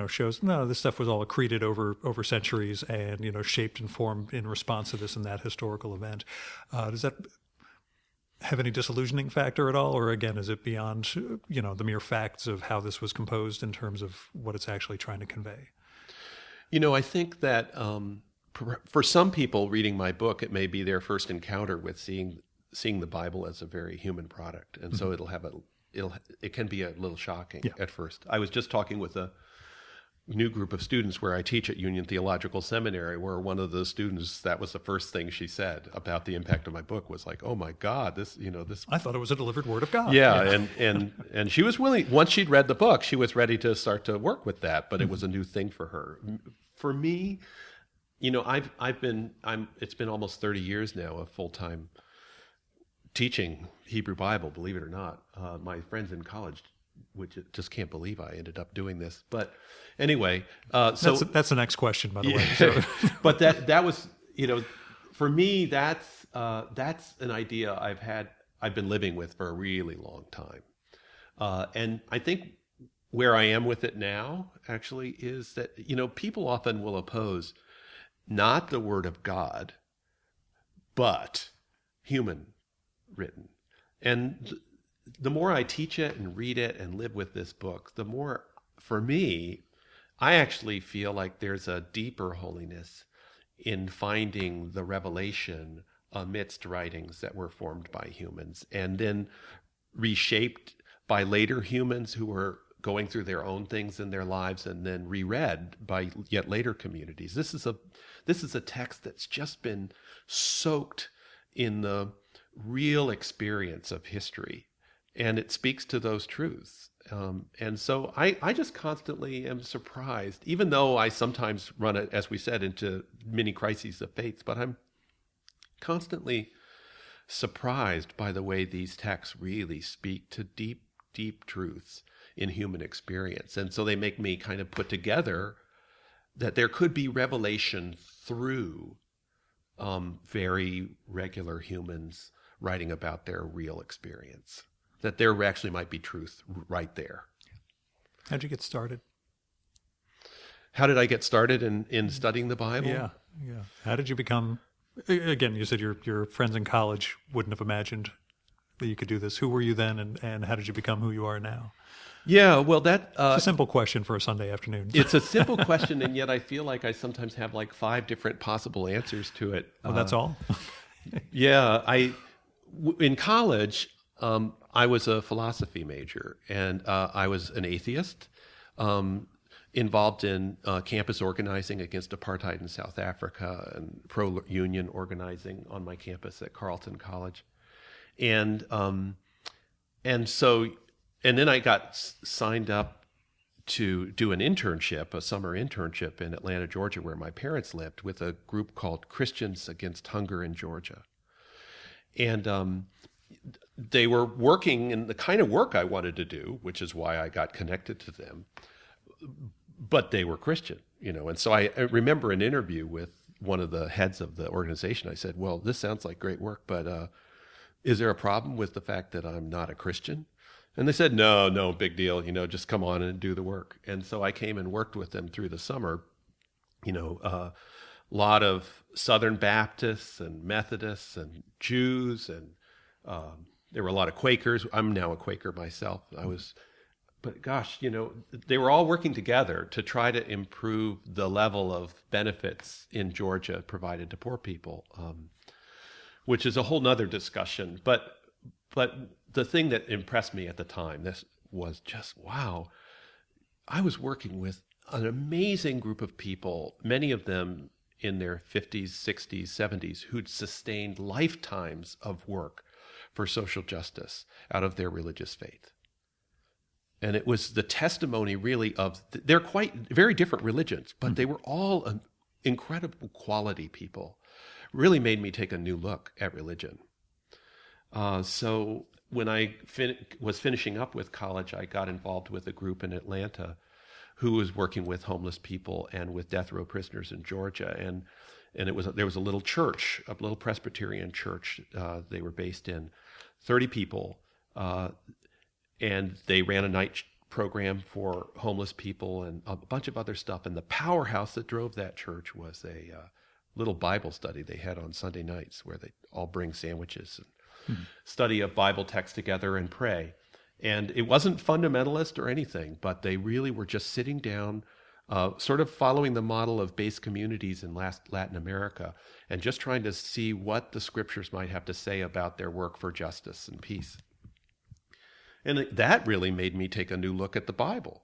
shows, no, this stuff was all accreted over centuries and, shaped and formed in response to this and that historical event. Does that have any disillusioning factor at all? Or again, is it beyond, the mere facts of how this was composed in terms of what it's actually trying to convey? I think that for some people reading my book, it may be their first encounter with seeing the Bible as a very human product. And so it can be a little shocking at first. I was just talking with a new group of students where I teach at Union Theological Seminary, where one of the students, that was the first thing she said about the impact of my book, was like, "Oh my God, this." I thought it was a delivered word of God. Yeah. And she was willing, once she'd read the book, she was ready to start to work with that, but it was a new thing for her. For me, it's been almost 30 years now of full-time teaching Hebrew Bible, believe it or not. My friends in college just can't believe I ended up doing this. But anyway, so that's the next question, by the way. So. But that was, for me, that's an idea I've been living with for a really long time. And I think where I am with it now, actually, is that, people often will oppose not the Word of God, but human written. And the more I teach it and read it and live with this book, the more, for me, I actually feel like there's a deeper holiness in finding the revelation amidst writings that were formed by humans and then reshaped by later humans who were going through their own things in their lives and then reread by yet later communities. This is a text that's just been soaked in the real experience of history, and it speaks to those truths. And so I just constantly am surprised, even though I sometimes run it, as we said, into many crises of faith, but I'm constantly surprised by the way these texts really speak to deep, deep truths in human experience. And so they make me kind of put together that there could be revelation through very regular humans writing about their real experience, that there actually might be truth right there. How'd you get started? How did I get started in studying the Bible? Yeah. How did you become, again, you said your friends in college wouldn't have imagined that you could do this. Who were you then, and how did you become who you are now? Yeah, well, it's a simple question for a Sunday afternoon. It's a simple question, and yet I feel like I sometimes have like 5 different possible answers to it. Oh, that's all? Yeah, in college, I was a philosophy major, and I was an atheist. involved in campus organizing against apartheid in South Africa and pro-union organizing on my campus at Carleton College. And then I got signed up to do an internship, a summer internship in Atlanta, Georgia, where my parents lived, with a group called Christians Against Hunger in Georgia. And they were working in the kind of work I wanted to do, which is why I got connected to them. But they were Christian, And so I remember an interview with one of the heads of the organization. I said, well, this sounds like great work, but is there a problem with the fact that I'm not a Christian? And they said, no, big deal, just come on and do the work. And so I came and worked with them through the summer, a lot of Southern Baptists and Methodists and Jews, and there were a lot of Quakers. I'm now a Quaker myself. But gosh, they were all working together to try to improve the level of benefits in Georgia provided to poor people, which is a whole nother discussion. But the thing that impressed me at the time, this was just, wow, I was working with an amazing group of people, many of them in their 50s, 60s, 70s, who'd sustained lifetimes of work for social justice out of their religious faith. And it was the testimony really of, they're quite very different religions, but they were all incredible quality people. Really made me take a new look at religion. So when I was finishing up with college, I got involved with a group in Atlanta who was working with homeless people and with death row prisoners in Georgia. And there was a little church, a little Presbyterian church they were based in, 30 people, and they ran a night program for homeless people and a bunch of other stuff. And the powerhouse that drove that church was a little Bible study they had on Sunday nights, where they all bring sandwiches and study a Bible text together and pray. And it wasn't fundamentalist or anything, but they really were just sitting down, sort of following the model of base communities in Latin America, and just trying to see what the scriptures might have to say about their work for justice and peace. And that really made me take a new look at the Bible,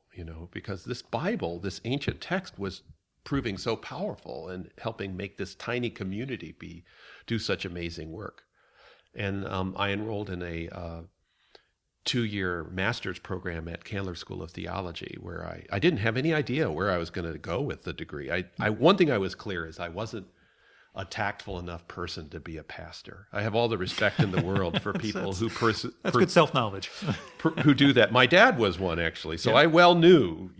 because this Bible, this ancient text, was proving so powerful and helping make this tiny community do such amazing work. And I enrolled in a 2-year master's program at Candler School of Theology, where I didn't have any idea where I was going to go with the degree. One thing I was clear is I wasn't a tactful enough person to be a pastor. I have all the respect in the world for people who that's good self-knowledge. who do that. My dad was one, actually, so I well knew,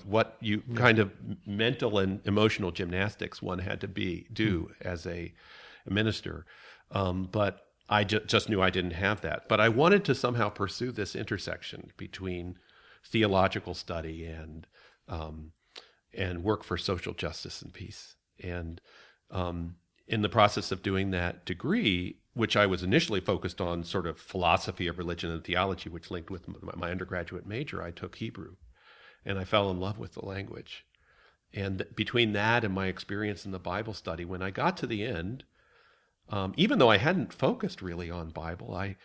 what kind of mental and emotional gymnastics one had to do as a minister. But I just knew I didn't have that. But I wanted to somehow pursue this intersection between theological study and work for social justice and peace. And in the process of doing that degree, which I was initially focused on sort of philosophy of religion and theology, which linked with my undergraduate major, I took Hebrew. And I fell in love with the language. And between that and my experience in the Bible study, when I got to the end, even though I hadn't focused really on Bible, I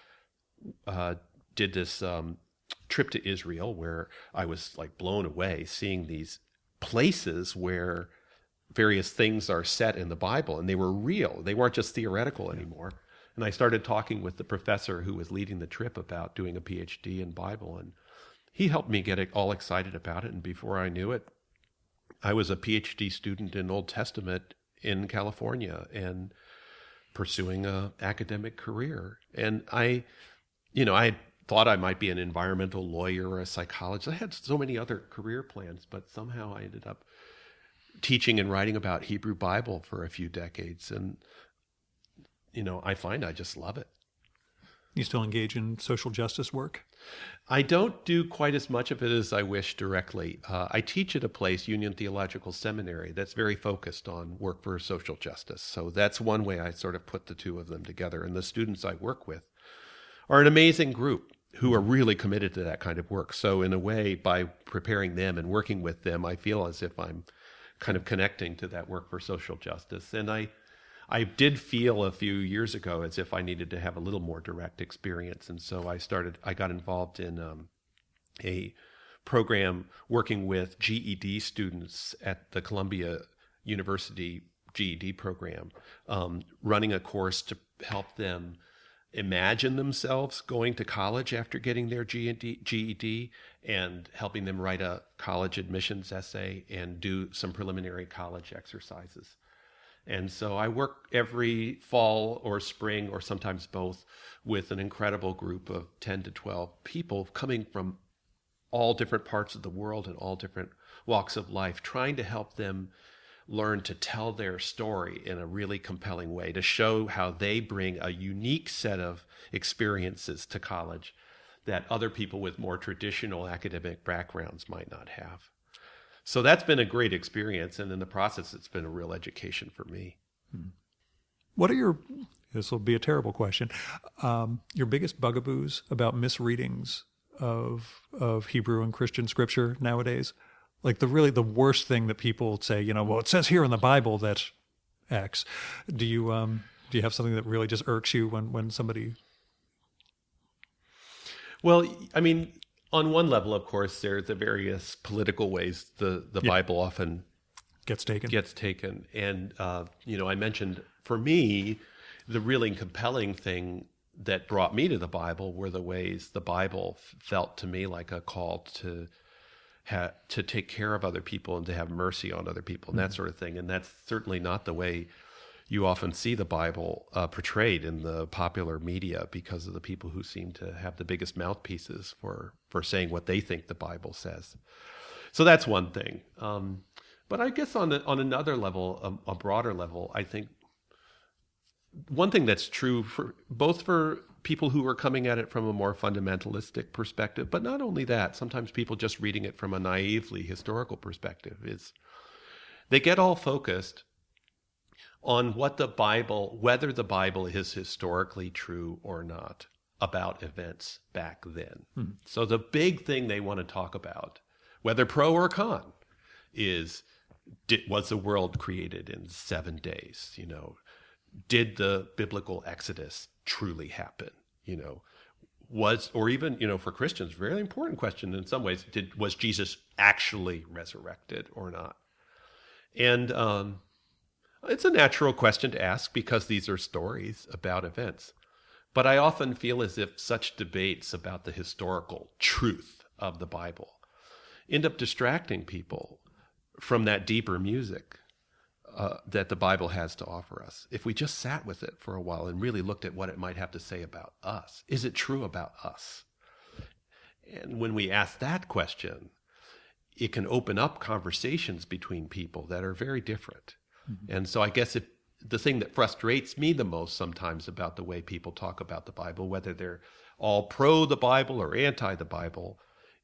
did this trip to Israel where I was like blown away seeing these places where various things are set in the Bible, and they were real. They weren't just theoretical anymore. And I started talking with the professor who was leading the trip about doing a PhD in Bible, and he helped me get all excited about it. And before I knew it, I was a PhD student in Old Testament in California and pursuing an academic career. And I thought I might be an environmental lawyer or a psychologist. I had so many other career plans, but somehow I ended up teaching and writing about Hebrew Bible for a few decades. And, I find I just love it. You still engage in social justice work? I don't do quite as much of it as I wish directly. I teach at a place, Union Theological Seminary, that's very focused on work for social justice. So that's one way I sort of put the two of them together. And the students I work with are an amazing group who are really committed to that kind of work. So in a way, by preparing them and working with them, I feel as if I'm kind of connecting to that work for social justice. And I did feel a few years ago as if I needed to have a little more direct experience. And so I got involved in a program working with GED students at the Columbia University GED program, running a course to help them imagine themselves going to college after getting their GED, and helping them write a college admissions essay and do some preliminary college exercises. And so I work every fall or spring, or sometimes both, with an incredible group of 10 to 12 people coming from all different parts of the world and all different walks of life, trying to help them learn to tell their story in a really compelling way, to show how they bring a unique set of experiences to college that other people with more traditional academic backgrounds might not have. So that's been a great experience, and in the process, it's been a real education for me. What are this will be a terrible question, your biggest bugaboos about misreadings of Hebrew and Christian scripture nowadays? Like the worst thing that people say, well, it says here in the Bible that X. Do you have something that really just irks you when somebody? Well, I mean, on one level, of course, there are the various political ways the Bible often gets taken. And, I mentioned, for me, the really compelling thing that brought me to the Bible were the ways the Bible felt to me like a call to take care of other people and to have mercy on other people and that sort of thing. And that's certainly not the way you often see the Bible portrayed in the popular media, because of the people who seem to have the biggest mouthpieces for saying what they think the Bible says. So that's one thing. But I guess on another level, a broader level, I think one thing that's true for people who are coming at it from a more fundamentalistic perspective, but not only that, sometimes people just reading it from a naively historical perspective, is they get all focused on whether the Bible is historically true or not about events back then. So the big thing they want to talk about, whether pro or con, is was the world created in 7 days? Did the biblical Exodus truly happen? Or even, for Christians, very important question in some ways, was Jesus actually resurrected or not? And it's a natural question to ask, because these are stories about events. But I often feel as if such debates about the historical truth of the Bible end up distracting people from that deeper music that the Bible has to offer us. If we just sat with it for a while and really looked at what it might have to say about us, is it true about us? And when we ask that question, it can open up conversations between people that are very different. And so I guess the thing that frustrates me the most sometimes about the way people talk about the Bible, whether they're all pro the Bible or anti the Bible,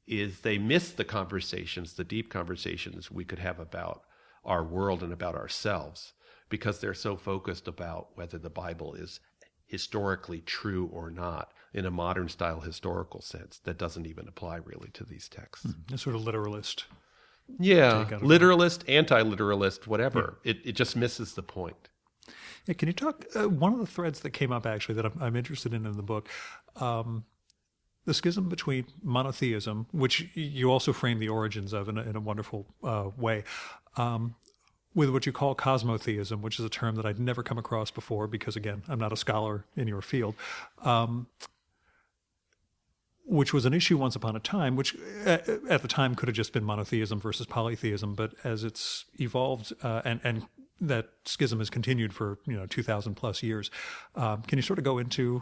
is they miss the conversations, the deep conversations we could have about our world and about ourselves, because they're so focused about whether the Bible is historically true or not in a modern style historical sense that doesn't even apply really to these texts. A sort of literalist. Yeah, literalist, anti-literalist, whatever. Yeah. It just misses the point. Yeah, can you talk, one of the threads that came up actually that I'm interested in the book, the schism between monotheism, which you also frame the origins of in a wonderful way, with what you call cosmotheism, which is a term that I'd never come across before because, again, I'm not a scholar in your field, which was an issue once upon a time, which at the time could have just been monotheism versus polytheism, but as it's evolved and that schism has continued for 2,000 plus years, can you sort of go into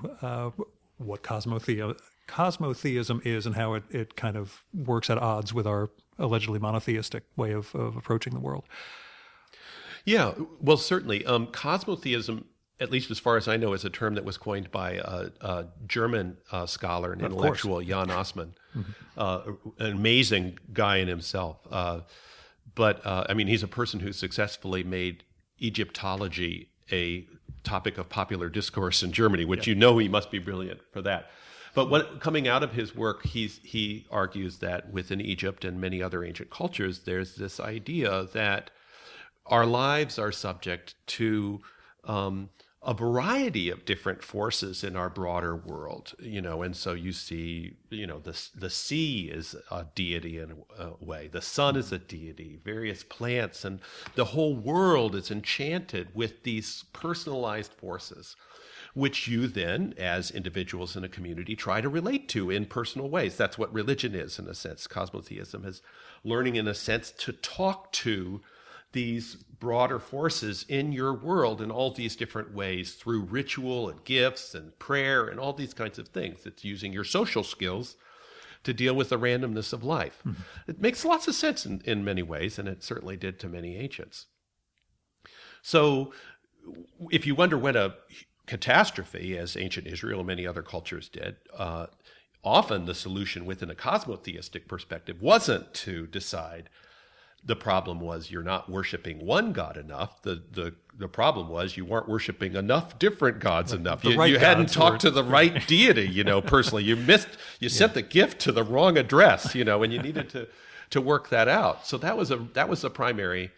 what cosmotheism is and how it kind of works at odds with our allegedly monotheistic way of approaching the world? Yeah, well, certainly. Cosmotheism, at least as far as I know, is a term that was coined by a German scholar and intellectual, Jan Assmann, an amazing guy in himself. But he's a person who successfully made Egyptology a topic of popular discourse in Germany, which he must be brilliant for that. But coming out of his work, he argues that within Egypt and many other ancient cultures, there's this idea that our lives are subject to a variety of different forces in our broader world, and so you see, the sea is a deity in a way, the sun is a deity, various plants, and the whole world is enchanted with these personalized forces, which you then, as individuals in a community, try to relate to in personal ways. That's what religion is, in a sense. Cosmotheism is learning, in a sense, to talk to these broader forces in your world in all these different ways through ritual and gifts and prayer and all these kinds of things. It's using your social skills to deal with the randomness of life. Mm-hmm. It makes lots of sense in many ways, and it certainly did to many ancients. So if you wonder when a catastrophe, as ancient Israel and many other cultures did, often the solution within a cosmotheistic perspective wasn't to decide the problem was you're not worshiping one God enough. The problem was you weren't worshiping enough different gods enough. You hadn't talked to the right deity, personally. You sent the gift to the wrong address, and you needed to work that out. So that was a primary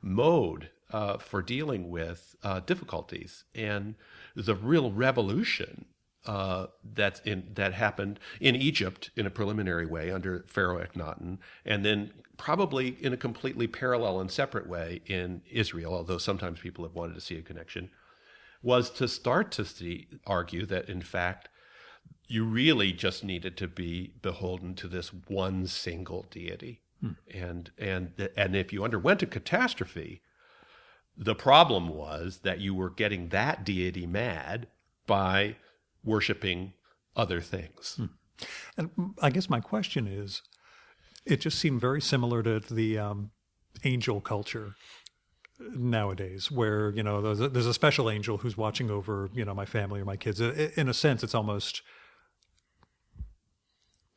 mode for dealing with difficulties. And the real revolution that happened in Egypt in a preliminary way under Pharaoh Akhenaten, and then probably in a completely parallel and separate way in Israel, although sometimes people have wanted to see a connection, was to start to argue that, in fact, you really just needed to be beholden to this one single deity. And if you underwent a catastrophe, the problem was that you were getting that deity mad by worshiping other things. And I guess my question is, it just seemed very similar to the angel culture nowadays, where, there's a special angel who's watching over, my family or my kids. In a sense, it's almost,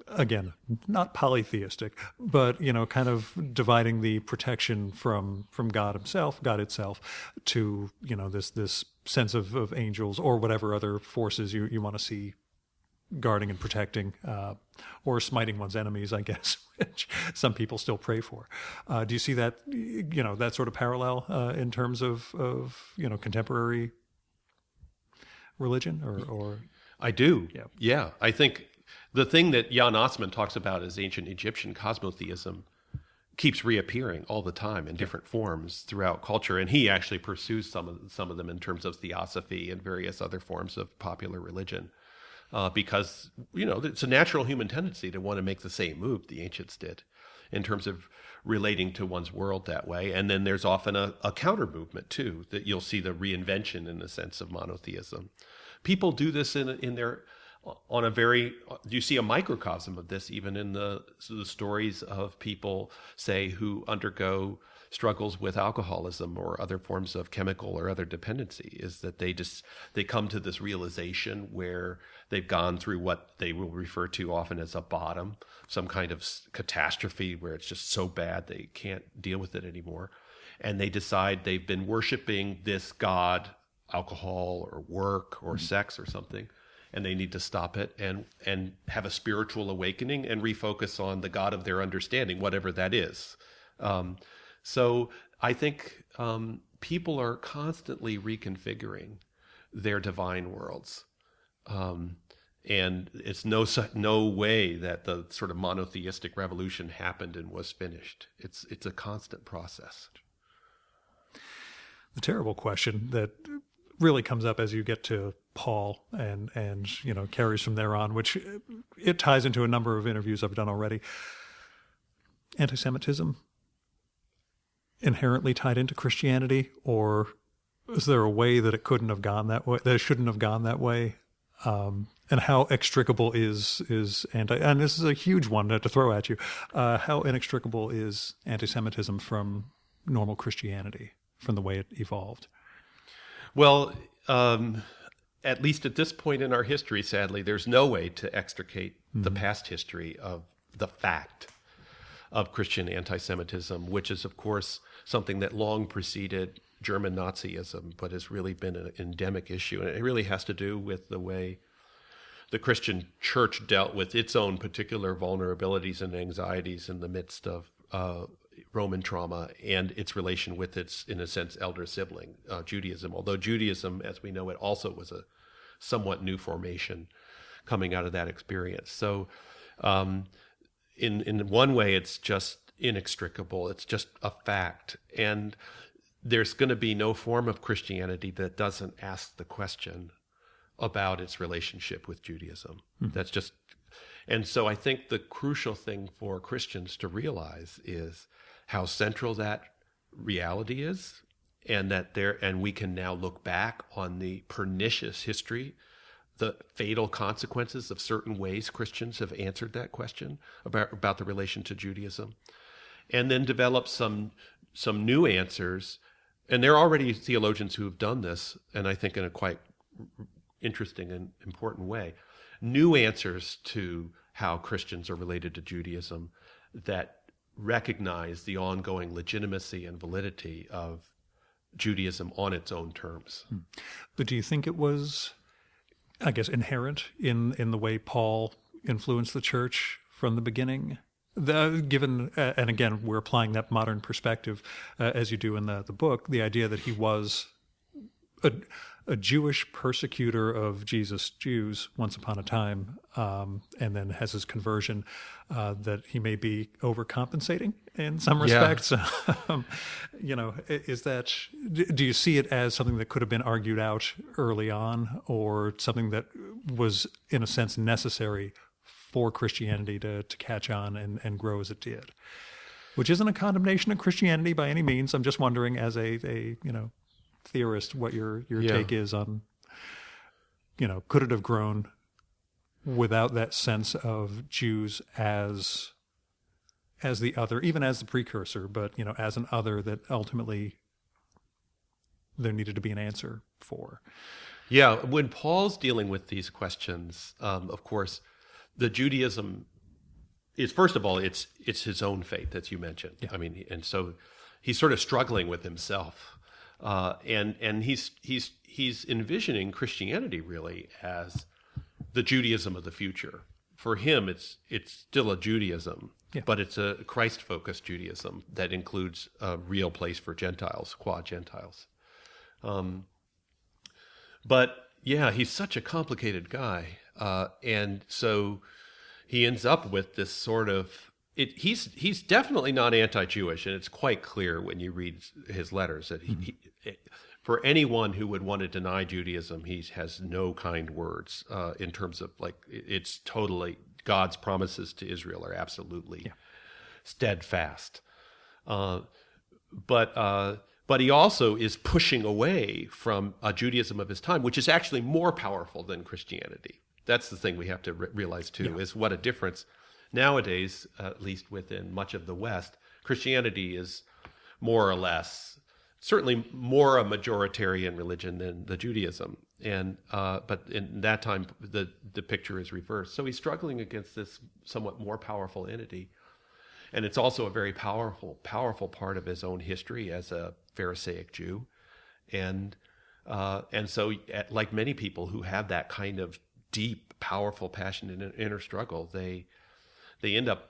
again, not polytheistic, but, kind of dividing the protection from God himself, God itself, to, this sense of angels or whatever other forces you want to see guarding and protecting, or smiting one's enemies, I guess, which some people still pray for. Do you see that, that sort of parallel in terms of contemporary religion or? I do. Yeah. I think the thing that Jan Osman talks about as ancient Egyptian cosmotheism keeps reappearing all the time in different forms throughout culture, and he actually pursues some of them in terms of theosophy and various other forms of popular religion, because it's a natural human tendency to want to make the same move the ancients did in terms of relating to one's world that way. And then there's often a counter movement too, that you'll see the reinvention in the sense of monotheism. People do this in their on a very, you see a microcosm of this even in the stories of people, say, who undergo struggles with alcoholism or other forms of chemical or other dependency, is that they come to this realization where they've gone through what they will refer to often as a bottom, some kind of catastrophe where it's just so bad they can't deal with it anymore. And they decide they've been worshiping this god, alcohol or work or sex or something, and they need to stop it and have a spiritual awakening and refocus on the God of their understanding, whatever that is. So I think people are constantly reconfiguring their divine worlds. And it's no way that the sort of monotheistic revolution happened and was finished. It's a constant process. The terrible question that really comes up as you get to Paul and carries from there on, which it ties into a number of interviews I've done already. Antisemitism inherently tied into Christianity, or is there a way that it couldn't have gone that way, that it shouldn't have gone that way? And how extricable is and this is a huge one to throw at you, how inextricable is anti-Semitism from normal Christianity, from the way it evolved? Well, at least at this point in our history, sadly, there's no way to extricate the past history of the fact of Christian anti-Semitism, which is, of course, something that long preceded German Nazism, but has really been an endemic issue. And it really has to do with the way the Christian church dealt with its own particular vulnerabilities and anxieties in the midst of Roman trauma and its relation with its, in a sense, elder sibling, Judaism. Although Judaism, as we know it, also was a somewhat new formation coming out of that experience. So in one way, it's just inextricable. It's just a fact. And there's going to be no form of Christianity that doesn't ask the question about its relationship with Judaism. That's just, and so I think the crucial thing for Christians to realize is how central that reality is, and that and we can now look back on the pernicious history, the fatal consequences of certain ways Christians have answered that question about the relation to Judaism, and then develop some new answers. And there are already theologians who have done this, and I think in a quite interesting and important way, new answers to how Christians are related to Judaism that recognize the ongoing legitimacy and validity of Judaism on its own terms. But do you think it was, I guess, inherent in the way Paul influenced the church from the beginning? Given, and again, we're applying that modern perspective, as you do in the book, the idea that he was a Jewish persecutor of Jesus' Jews once upon a time, and then has his conversion, that he may be overcompensating in some respects. Yeah. Is that, do you see it as something that could have been argued out early on, or something that was, in a sense, necessary for Christianity to catch on and grow as it did? Which isn't a condemnation of Christianity by any means. I'm just wondering, as a theorist, what your take is on, could it have grown without that sense of Jews as the other, even as the precursor, but as an other that ultimately there needed to be an answer for? Yeah, when Paul's dealing with these questions, of course, the Judaism is, first of all, it's his own faith, as you mentioned. Yeah. I mean, and so he's sort of struggling with himself. And he's envisioning Christianity really as the Judaism of the future. For him, it's still a Judaism, yeah, but it's a Christ-focused Judaism that includes a real place for Gentiles, qua Gentiles. But yeah, he's such a complicated guy, and so he ends up with this sort of. He's definitely not anti-Jewish, and it's quite clear when you read his letters that he for anyone who would want to deny Judaism, he has no kind words in terms of, like, it's totally, God's promises to Israel are absolutely steadfast. But he also is pushing away from a Judaism of his time, which is actually more powerful than Christianity. That's the thing we have to realize too, is what a difference. Nowadays, at least within much of the West, Christianity is more or less, certainly more a majoritarian religion than the Judaism. And but in that time, the picture is reversed. So he's struggling against this somewhat more powerful entity. And it's also a very powerful part of his own history as a Pharisaic Jew. And so, like many people who have that kind of deep, powerful passion and inner struggle, they end up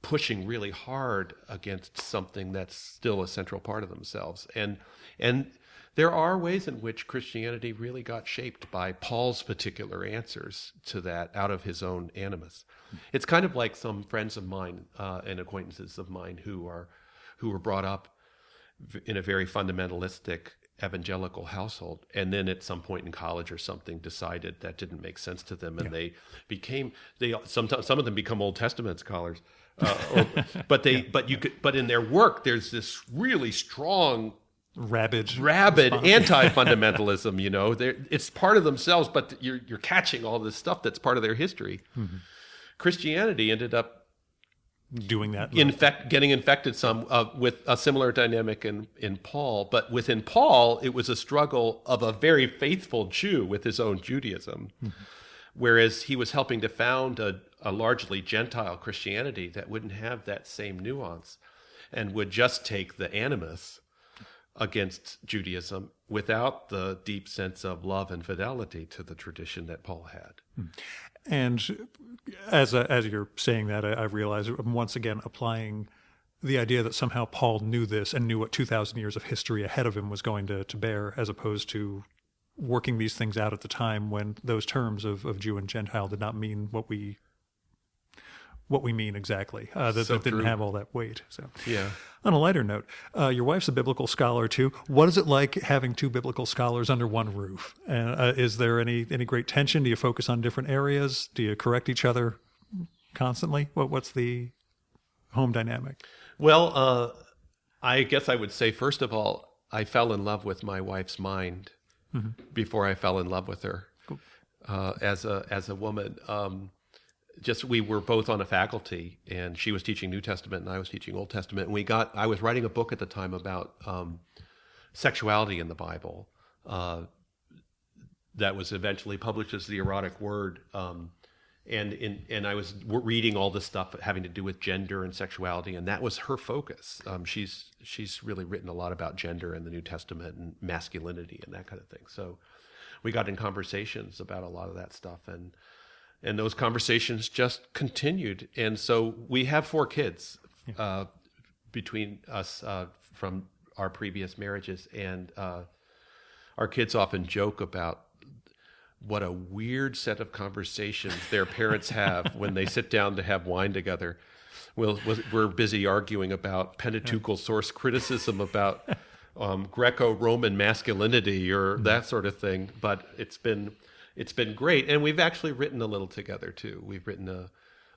pushing really hard against something that's still a central part of themselves. And there are ways in which Christianity really got shaped by Paul's particular answers to that out of his own animus. It's kind of like some friends of mine and acquaintances of mine who were brought up in a very fundamentalistic evangelical household, and then at some point in college or something decided that didn't make sense to them, and they sometimes some of them become Old Testament scholars, but in their work there's this really strong rabid anti-fundamentalism. It's part of themselves, but you're catching all this stuff that's part of their history. Mm-hmm. Christianity ended up doing that, getting infected some with a similar dynamic in Paul. But within Paul, it was a struggle of a very faithful Jew with his own Judaism, whereas he was helping to found a largely Gentile Christianity that wouldn't have that same nuance and would just take the animus against Judaism without the deep sense of love and fidelity to the tradition that Paul had. And as you're saying that, I realize I'm once again applying the idea that somehow Paul knew this and knew what 2,000 years of history ahead of him was going to bear, as opposed to working these things out at the time when those terms of Jew and Gentile did not mean what we mean exactly. That didn't have all that weight. So, yeah. On a lighter note, your wife's a biblical scholar too. What is it like having two biblical scholars under one roof? Is there any great tension? Do you focus on different areas? Do you correct each other constantly? What's the home dynamic? Well, I guess I would say, first of all, I fell in love with my wife's mind before I fell in love with her. Cool. As a woman. We were both on a faculty, and she was teaching New Testament and I was teaching Old Testament. And I was writing a book at the time about sexuality in the Bible that was eventually published as The Erotic Word. And I was reading all this stuff having to do with gender and sexuality, and that was her focus. She's really written a lot about gender in the New Testament and masculinity and that kind of thing. So we got in conversations about a lot of that stuff, and those conversations just continued. And so we have 4 kids between us from our previous marriages, and our kids often joke about what a weird set of conversations their parents have when they sit down to have wine together. We're busy arguing about Pentateuchal source criticism, about Greco-Roman masculinity or that sort of thing. But it's been great, and we've actually written a little together too. We've written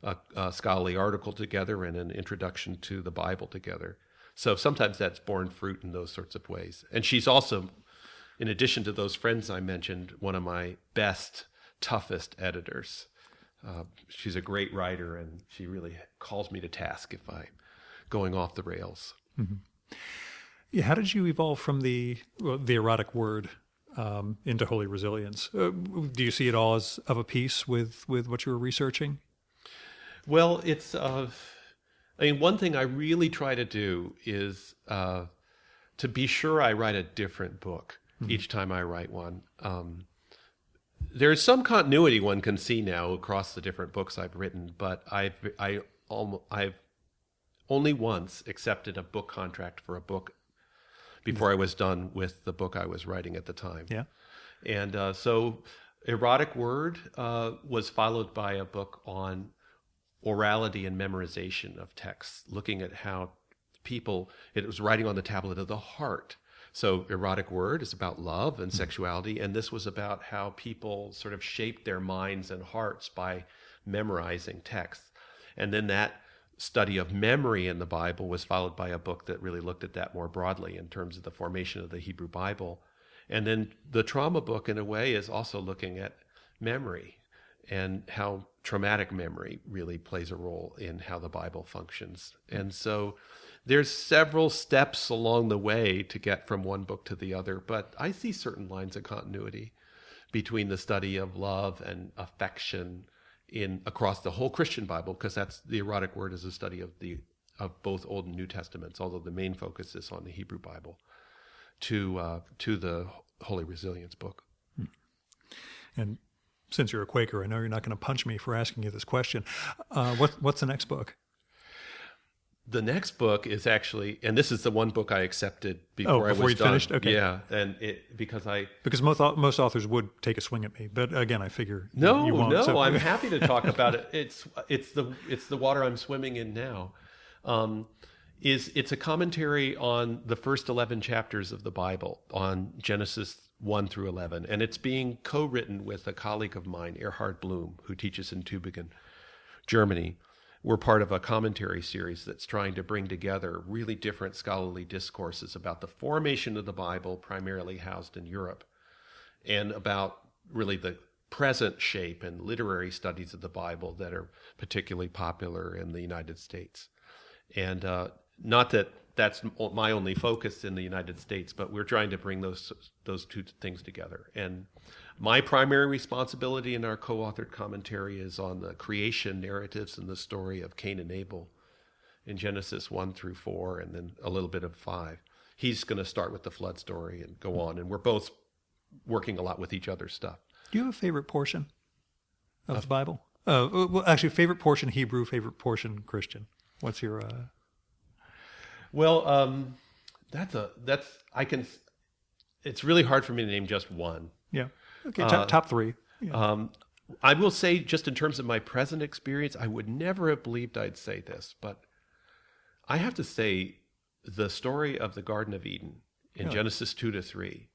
a scholarly article together and an introduction to the Bible together. So sometimes that's borne fruit in those sorts of ways. And she's also, in addition to those friends I mentioned, one of my best, toughest editors. She's a great writer, and she really calls me to task if I'm going off the rails. Mm-hmm. Yeah, how did you evolve from the erotic word into holy resilience? Do you see it all as of a piece with what you were researching? Well, it's one thing I really try to do is to be sure I write a different book each time I write one. There's some continuity one can see now across the different books I've written, but I've only once accepted a book contract for a book before I was done with the book I was writing at the time. Yeah. And so Erotic Word was followed by a book on orality and memorization of texts, looking at how it was writing on the tablet of the heart. So Erotic Word is about love and sexuality, and this was about how people sort of shaped their minds and hearts by memorizing texts. And then that study of memory in the Bible was followed by a book that really looked at that more broadly in terms of the formation of the Hebrew Bible. And then the trauma book, in a way, is also looking at memory and how traumatic memory really plays a role in how the Bible functions. And so there's several steps along the way to get from one book to the other, but I see certain lines of continuity between the study of love and affection across the whole Christian Bible, because that's the Erotic Word is a study of both Old and New Testaments, although the main focus is on the Hebrew Bible, to the Holy Resilience book. And since you're a Quaker, I know you're not going to punch me for asking you this question. What's the next book? The next book is actually, and this is the one book I accepted before I was you done. Finished? Okay. Yeah, and because most authors would take a swing at me, but again, I figure you won't. No, So. I'm happy to talk about it. It's the water I'm swimming in now. It's a commentary on the first 11 chapters of the Bible, on Genesis 1 through 11, and it's being co-written with a colleague of mine, Erhard Bloom, who teaches in Tübingen, Germany. We're part of a commentary series that's trying to bring together really different scholarly discourses about the formation of the Bible, primarily housed in Europe, and about really the present shape and literary studies of the Bible that are particularly popular in the United States. And not that that's my only focus in the United States, but we're trying to bring those two things together. And my primary responsibility in our co-authored commentary is on the creation narratives and the story of Cain and Abel in Genesis 1 through 4, and then a little bit of 5. He's going to start with the flood story and go on, and we're both working a lot with each other's stuff. Do you have a favorite portion of the Bible? Well, actually, favorite portion Hebrew, favorite portion Christian. What's your... Well, it's really hard for me to name just one. Yeah. Okay. Top three. Yeah. I will say, just in terms of my present experience, I would never have believed I'd say this, but I have to say the story of the Garden of Eden in Genesis 2-3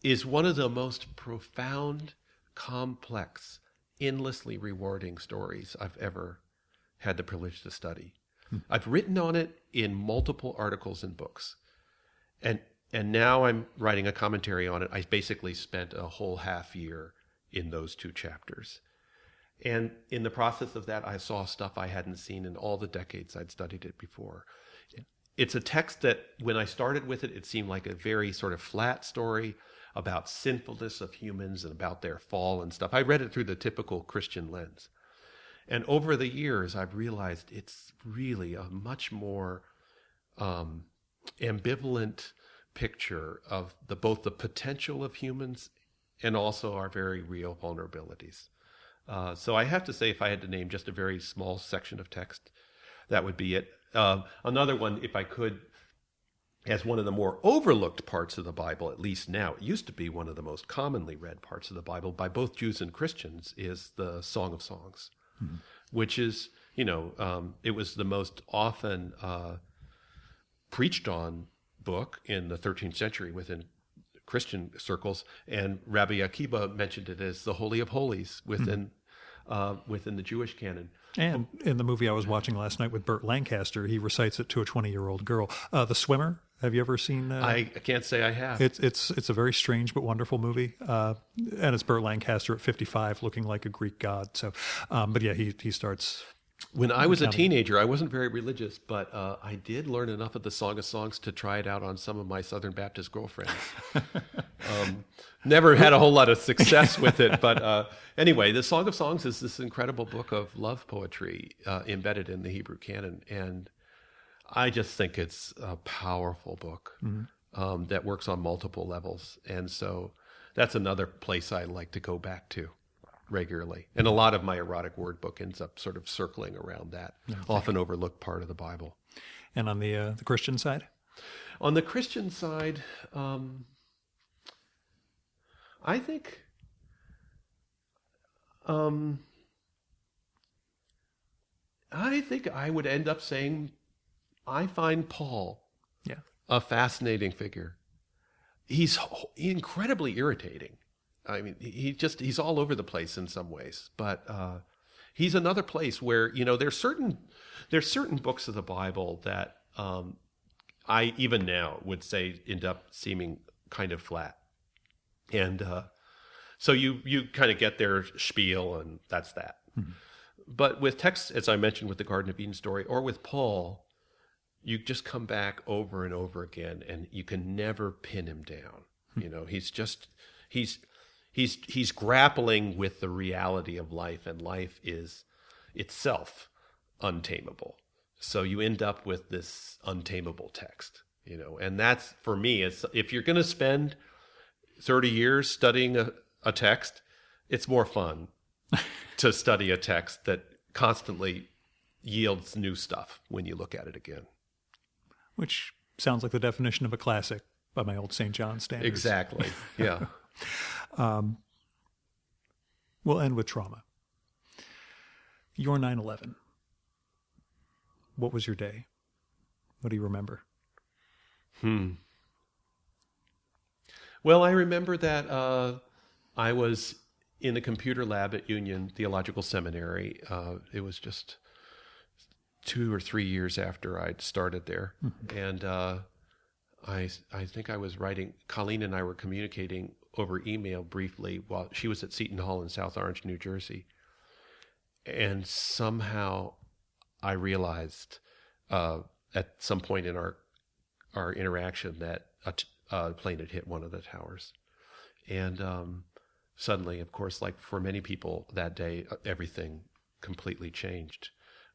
is one of the most profound, complex, endlessly rewarding stories I've ever had the privilege to study. I've written on it in multiple articles and books. And now I'm writing a commentary on it. I basically spent a whole half year in those 2 chapters. And in the process of that, I saw stuff I hadn't seen in all the decades I'd studied it before. It's a text that, when I started with it, it seemed like a very sort of flat story about sinfulness of humans and about their fall and stuff. I read it through the typical Christian lens. And over the years, I've realized it's really a much more ambivalent picture of both the potential of humans and also our very real vulnerabilities. So I have to say, if I had to name just a very small section of text, that would be it. Another one, if I could, as one of the more overlooked parts of the Bible, at least now, it used to be one of the most commonly read parts of the Bible by both Jews and Christians, is the Song of Songs, which is, it was the most often preached on book in the 13th century within Christian circles, and Rabbi Akiba mentioned it as the Holy of Holies within the Jewish canon. And in the movie I was watching last night with Burt Lancaster, he recites it to a 20-year-old girl. The Swimmer. Have you ever seen? I can't say I have. It's a very strange but wonderful movie, and it's Burt Lancaster at 55, looking like a Greek god. So, but yeah, he starts. When I was a teenager, I wasn't very religious, but I did learn enough of the Song of Songs to try it out on some of my Southern Baptist girlfriends. Never had a whole lot of success with it, but anyway, the Song of Songs is this incredible book of love poetry embedded in the Hebrew canon, and I just think it's a powerful book that works on multiple levels, and so that's another place I like to go back to regularly. And a lot of my erotic word book ends up sort of circling around that often overlooked part of the Bible. And on the Christian side? On the Christian side, I think I would end up saying I find Paul a fascinating figure. He's incredibly irritating. I mean, he's all over the place in some ways, but he's another place where, there's certain books of the Bible that I even now would say end up seeming kind of flat. And so you kind of get their spiel and that's that. But with texts, as I mentioned with the Garden of Eden story, or with Paul, you just come back over and over again and you can never pin him down. He's grappling with the reality of life, and life is itself untamable. So you end up with this untamable text, and that's, for me, if you're going to spend 30 years studying a text, it's more fun to study a text that constantly yields new stuff when you look at it again. Which sounds like the definition of a classic by my old St. John standards. Exactly, yeah. We'll end with trauma. Your 9/11. What was your day? What do you remember? Well, I remember that I was in the computer lab at Union Theological Seminary. It was just 2 or 3 years after I'd started there. And I think I was writing, Colleen and I were communicating over email briefly while she was at Seton Hall in South Orange, New Jersey. And somehow I realized at some point in our interaction that a plane had hit one of the towers. And suddenly, of course, like for many people that day, everything completely changed.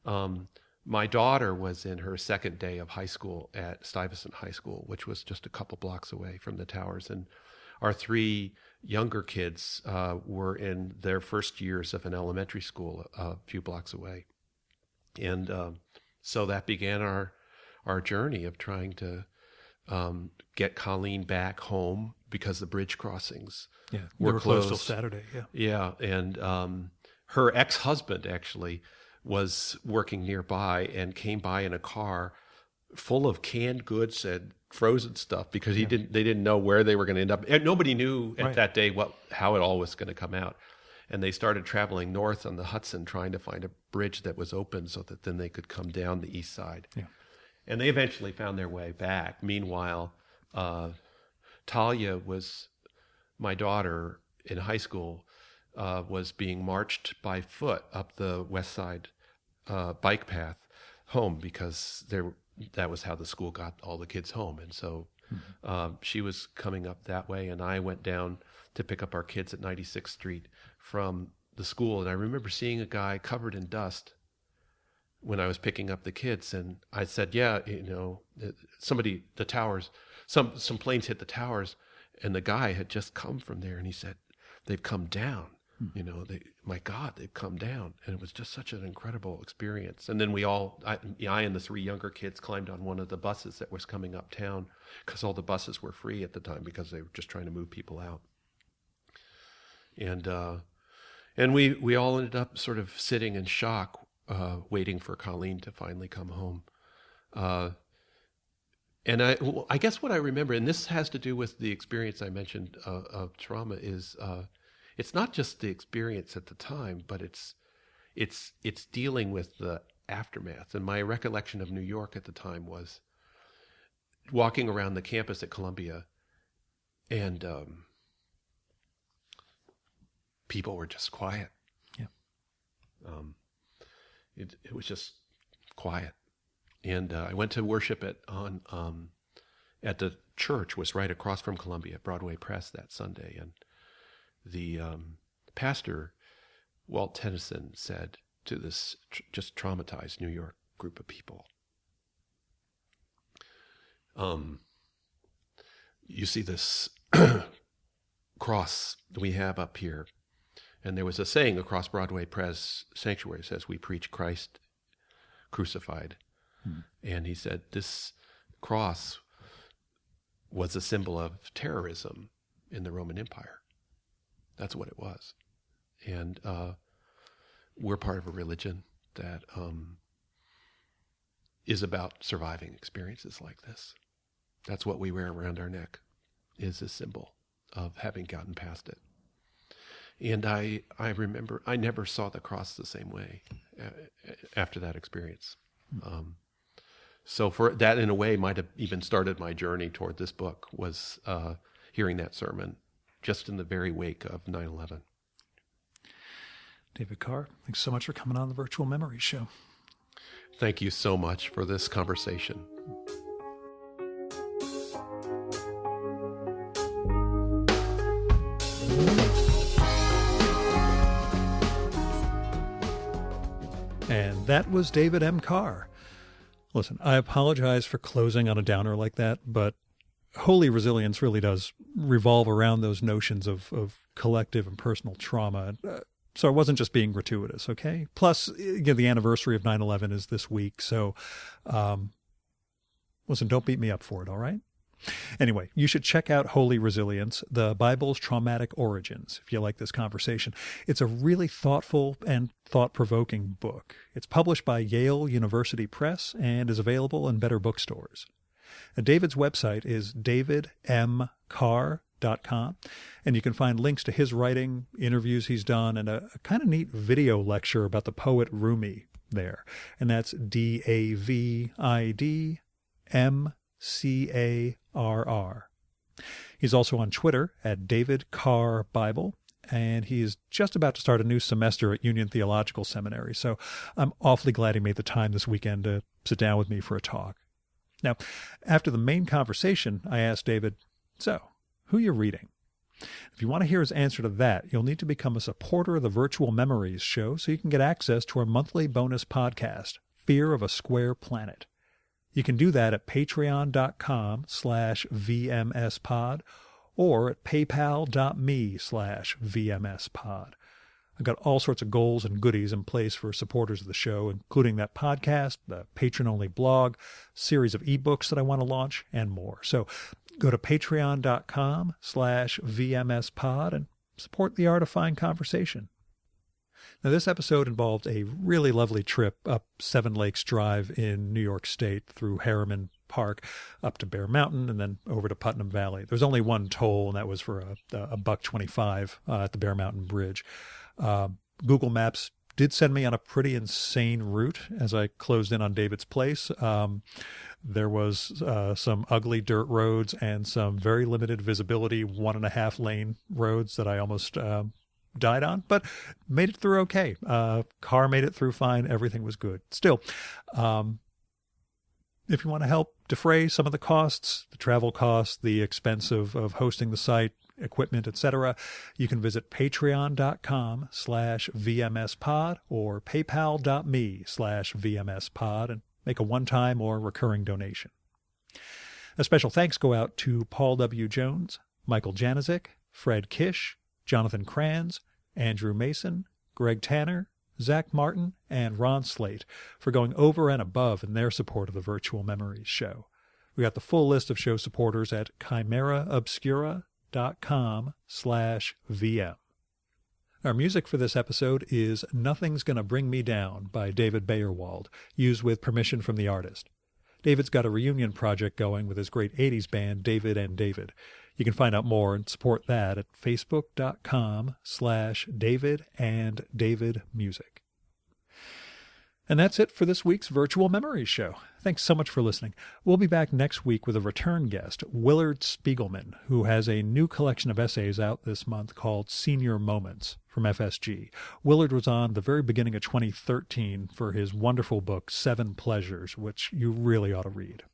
My daughter was in her second day of high school at Stuyvesant High School, which was just a couple blocks away from the towers. And our 3 younger kids were in their first years of an elementary school a few blocks away. And so that began our our journey of trying to get Colleen back home because the bridge crossings were closed closed till Saturday. Yeah, and her ex-husband actually was working nearby and came by in a car full of canned goods and frozen stuff because they didn't know where they were going to end up. And nobody knew at that day how it all was going to come out. And they started traveling north on the Hudson trying to find a bridge that was open so that then they could come down the east side. Yeah. And they eventually found their way back. Meanwhile, Talia was, my daughter in high school, was being marched by foot up the west side bike path home because that was how the school got all the kids home. And so she was coming up that way, and I went down to pick up our kids at 96th Street from the school. And I remember seeing a guy covered in dust when I was picking up the kids. And I said, the towers, some planes hit the towers, and the guy had just come from there. And he said, they've come down. My God, they've come down. And it was just such an incredible experience. And then I and the three younger kids climbed on one of the buses that was coming uptown because all the buses were free at the time because they were just trying to move people out. And we all ended up sort of sitting in shock, waiting for Colleen to finally come home. And I guess what I remember, and this has to do with the experience I mentioned of trauma, is it's not just the experience at the time, but it's dealing with the aftermath. And my recollection of New York at the time was walking around the campus at Columbia, and people were just quiet. Yeah. It was just quiet. And I went to worship at the church, was right across from Columbia, Broadway Press, that Sunday. And the pastor, Walt Tennyson, said to this just traumatized New York group of people, you see this cross we have up here. And there was a saying across Broadway Press Sanctuary, says, we preach Christ crucified. And he said, this cross was a symbol of terrorism in the Roman Empire. That's what it was. And we're part of a religion that is about surviving experiences like this. That's what we wear around our neck, is a symbol of having gotten past it. And I remember I never saw the cross the same way after that experience. So for that, in a way, might have even started my journey toward this book, was hearing that sermon just in the very wake of 9/11. David Carr, thanks so much for coming on the Virtual Memories Show. Thank you so much for this conversation. And that was David M. Carr. Listen, I apologize for closing on a downer like that, but Holy Resilience really does revolve around those notions of collective and personal trauma. So I wasn't just being gratuitous, okay? Plus, the anniversary of 9/11 is this week, so listen, don't beat me up for it, all right? Anyway, you should check out Holy Resilience, the Bible's Traumatic Origins, if you like this conversation. It's a really thoughtful and thought-provoking book. It's published by Yale University Press and is available in better bookstores. Now, David's website is davidmcarr.com, and you can find links to his writing, interviews he's done, and a kind of neat video lecture about the poet Rumi there. And that's DAVIDMCARR. He's also on Twitter at David Carr Bible, and he is just about to start a new semester at Union Theological Seminary. So I'm awfully glad he made the time this weekend to sit down with me for a talk. Now, after the main conversation, I asked David, so, who are you reading? If you want to hear his answer to that, you'll need to become a supporter of the Virtual Memories Show so you can get access to our monthly bonus podcast, Fear of a Square Planet. You can do that at patreon.com/VMSpod or at paypal.me/VMSpod. I've got all sorts of goals and goodies in place for supporters of the show, including that podcast, the patron-only blog, series of ebooks that I want to launch, and more. So go to patreon.com/VMSpod and support the art of fine conversation. Now, this episode involved a really lovely trip up Seven Lakes Drive in New York State through Harriman Park up to Bear Mountain and then over to Putnam Valley. There's only one toll, and that was for a $1.25 at the Bear Mountain Bridge. Google Maps did send me on a pretty insane route as I closed in on David's place. There was some ugly dirt roads and some very limited visibility 1.5 lane roads that I almost died on, but made it through okay. Carr made it through fine. Everything was good. Still, if you want to help defray some of the costs, the travel costs, the expense of hosting the site, equipment, etc., you can visit patreon.com/VMSpod or paypal.me/VMSpod and make a one-time or recurring donation. A special thanks go out to Paul W. Jones, Michael Janizik, Fred Kish, Jonathan Kranz, Andrew Mason, Greg Tanner, Zach Martin, and Ron Slate for going over and above in their support of the Virtual Memories show. We got the full list of show supporters at chimeraobscura.com/VM. Our music for this episode is Nothing's Gonna Bring Me Down by David Bayerwald, used with permission from the artist. David's got a reunion project going with his great 80s band, David and David. You can find out more and support that at facebook.com/DavidandDavidMusic. And that's it for this week's Virtual Memories show. Thanks so much for listening. We'll be back next week with a return guest, Willard Spiegelman, who has a new collection of essays out this month called Senior Moments from FSG. Willard was on the very beginning of 2013 for his wonderful book, 7 Pleasures, which you really ought to read.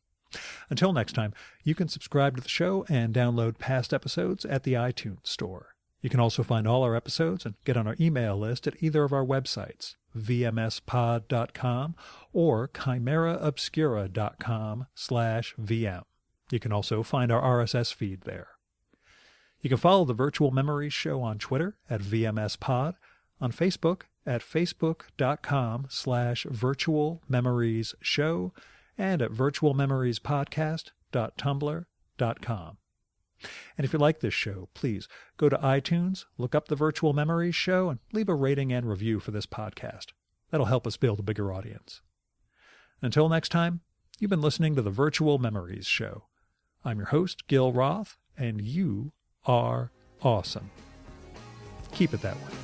Until next time, you can subscribe to the show and download past episodes at the iTunes Store. You can also find all our episodes and get on our email list at either of our websites, vmspod.com or chimeraobscura.com/VM. You can also find our RSS feed there. You can follow the Virtual Memories show on Twitter at VMSpod, on Facebook at facebook.com/virtualmemoriesshow, and at virtualmemoriespodcast.tumblr.com. And if you like this show, please go to iTunes, look up the Virtual Memories show, and leave a rating and review for this podcast. That'll help us build a bigger audience. Until next time, you've been listening to the Virtual Memories show. I'm your host, Gil Roth, and you are awesome. Keep it that way.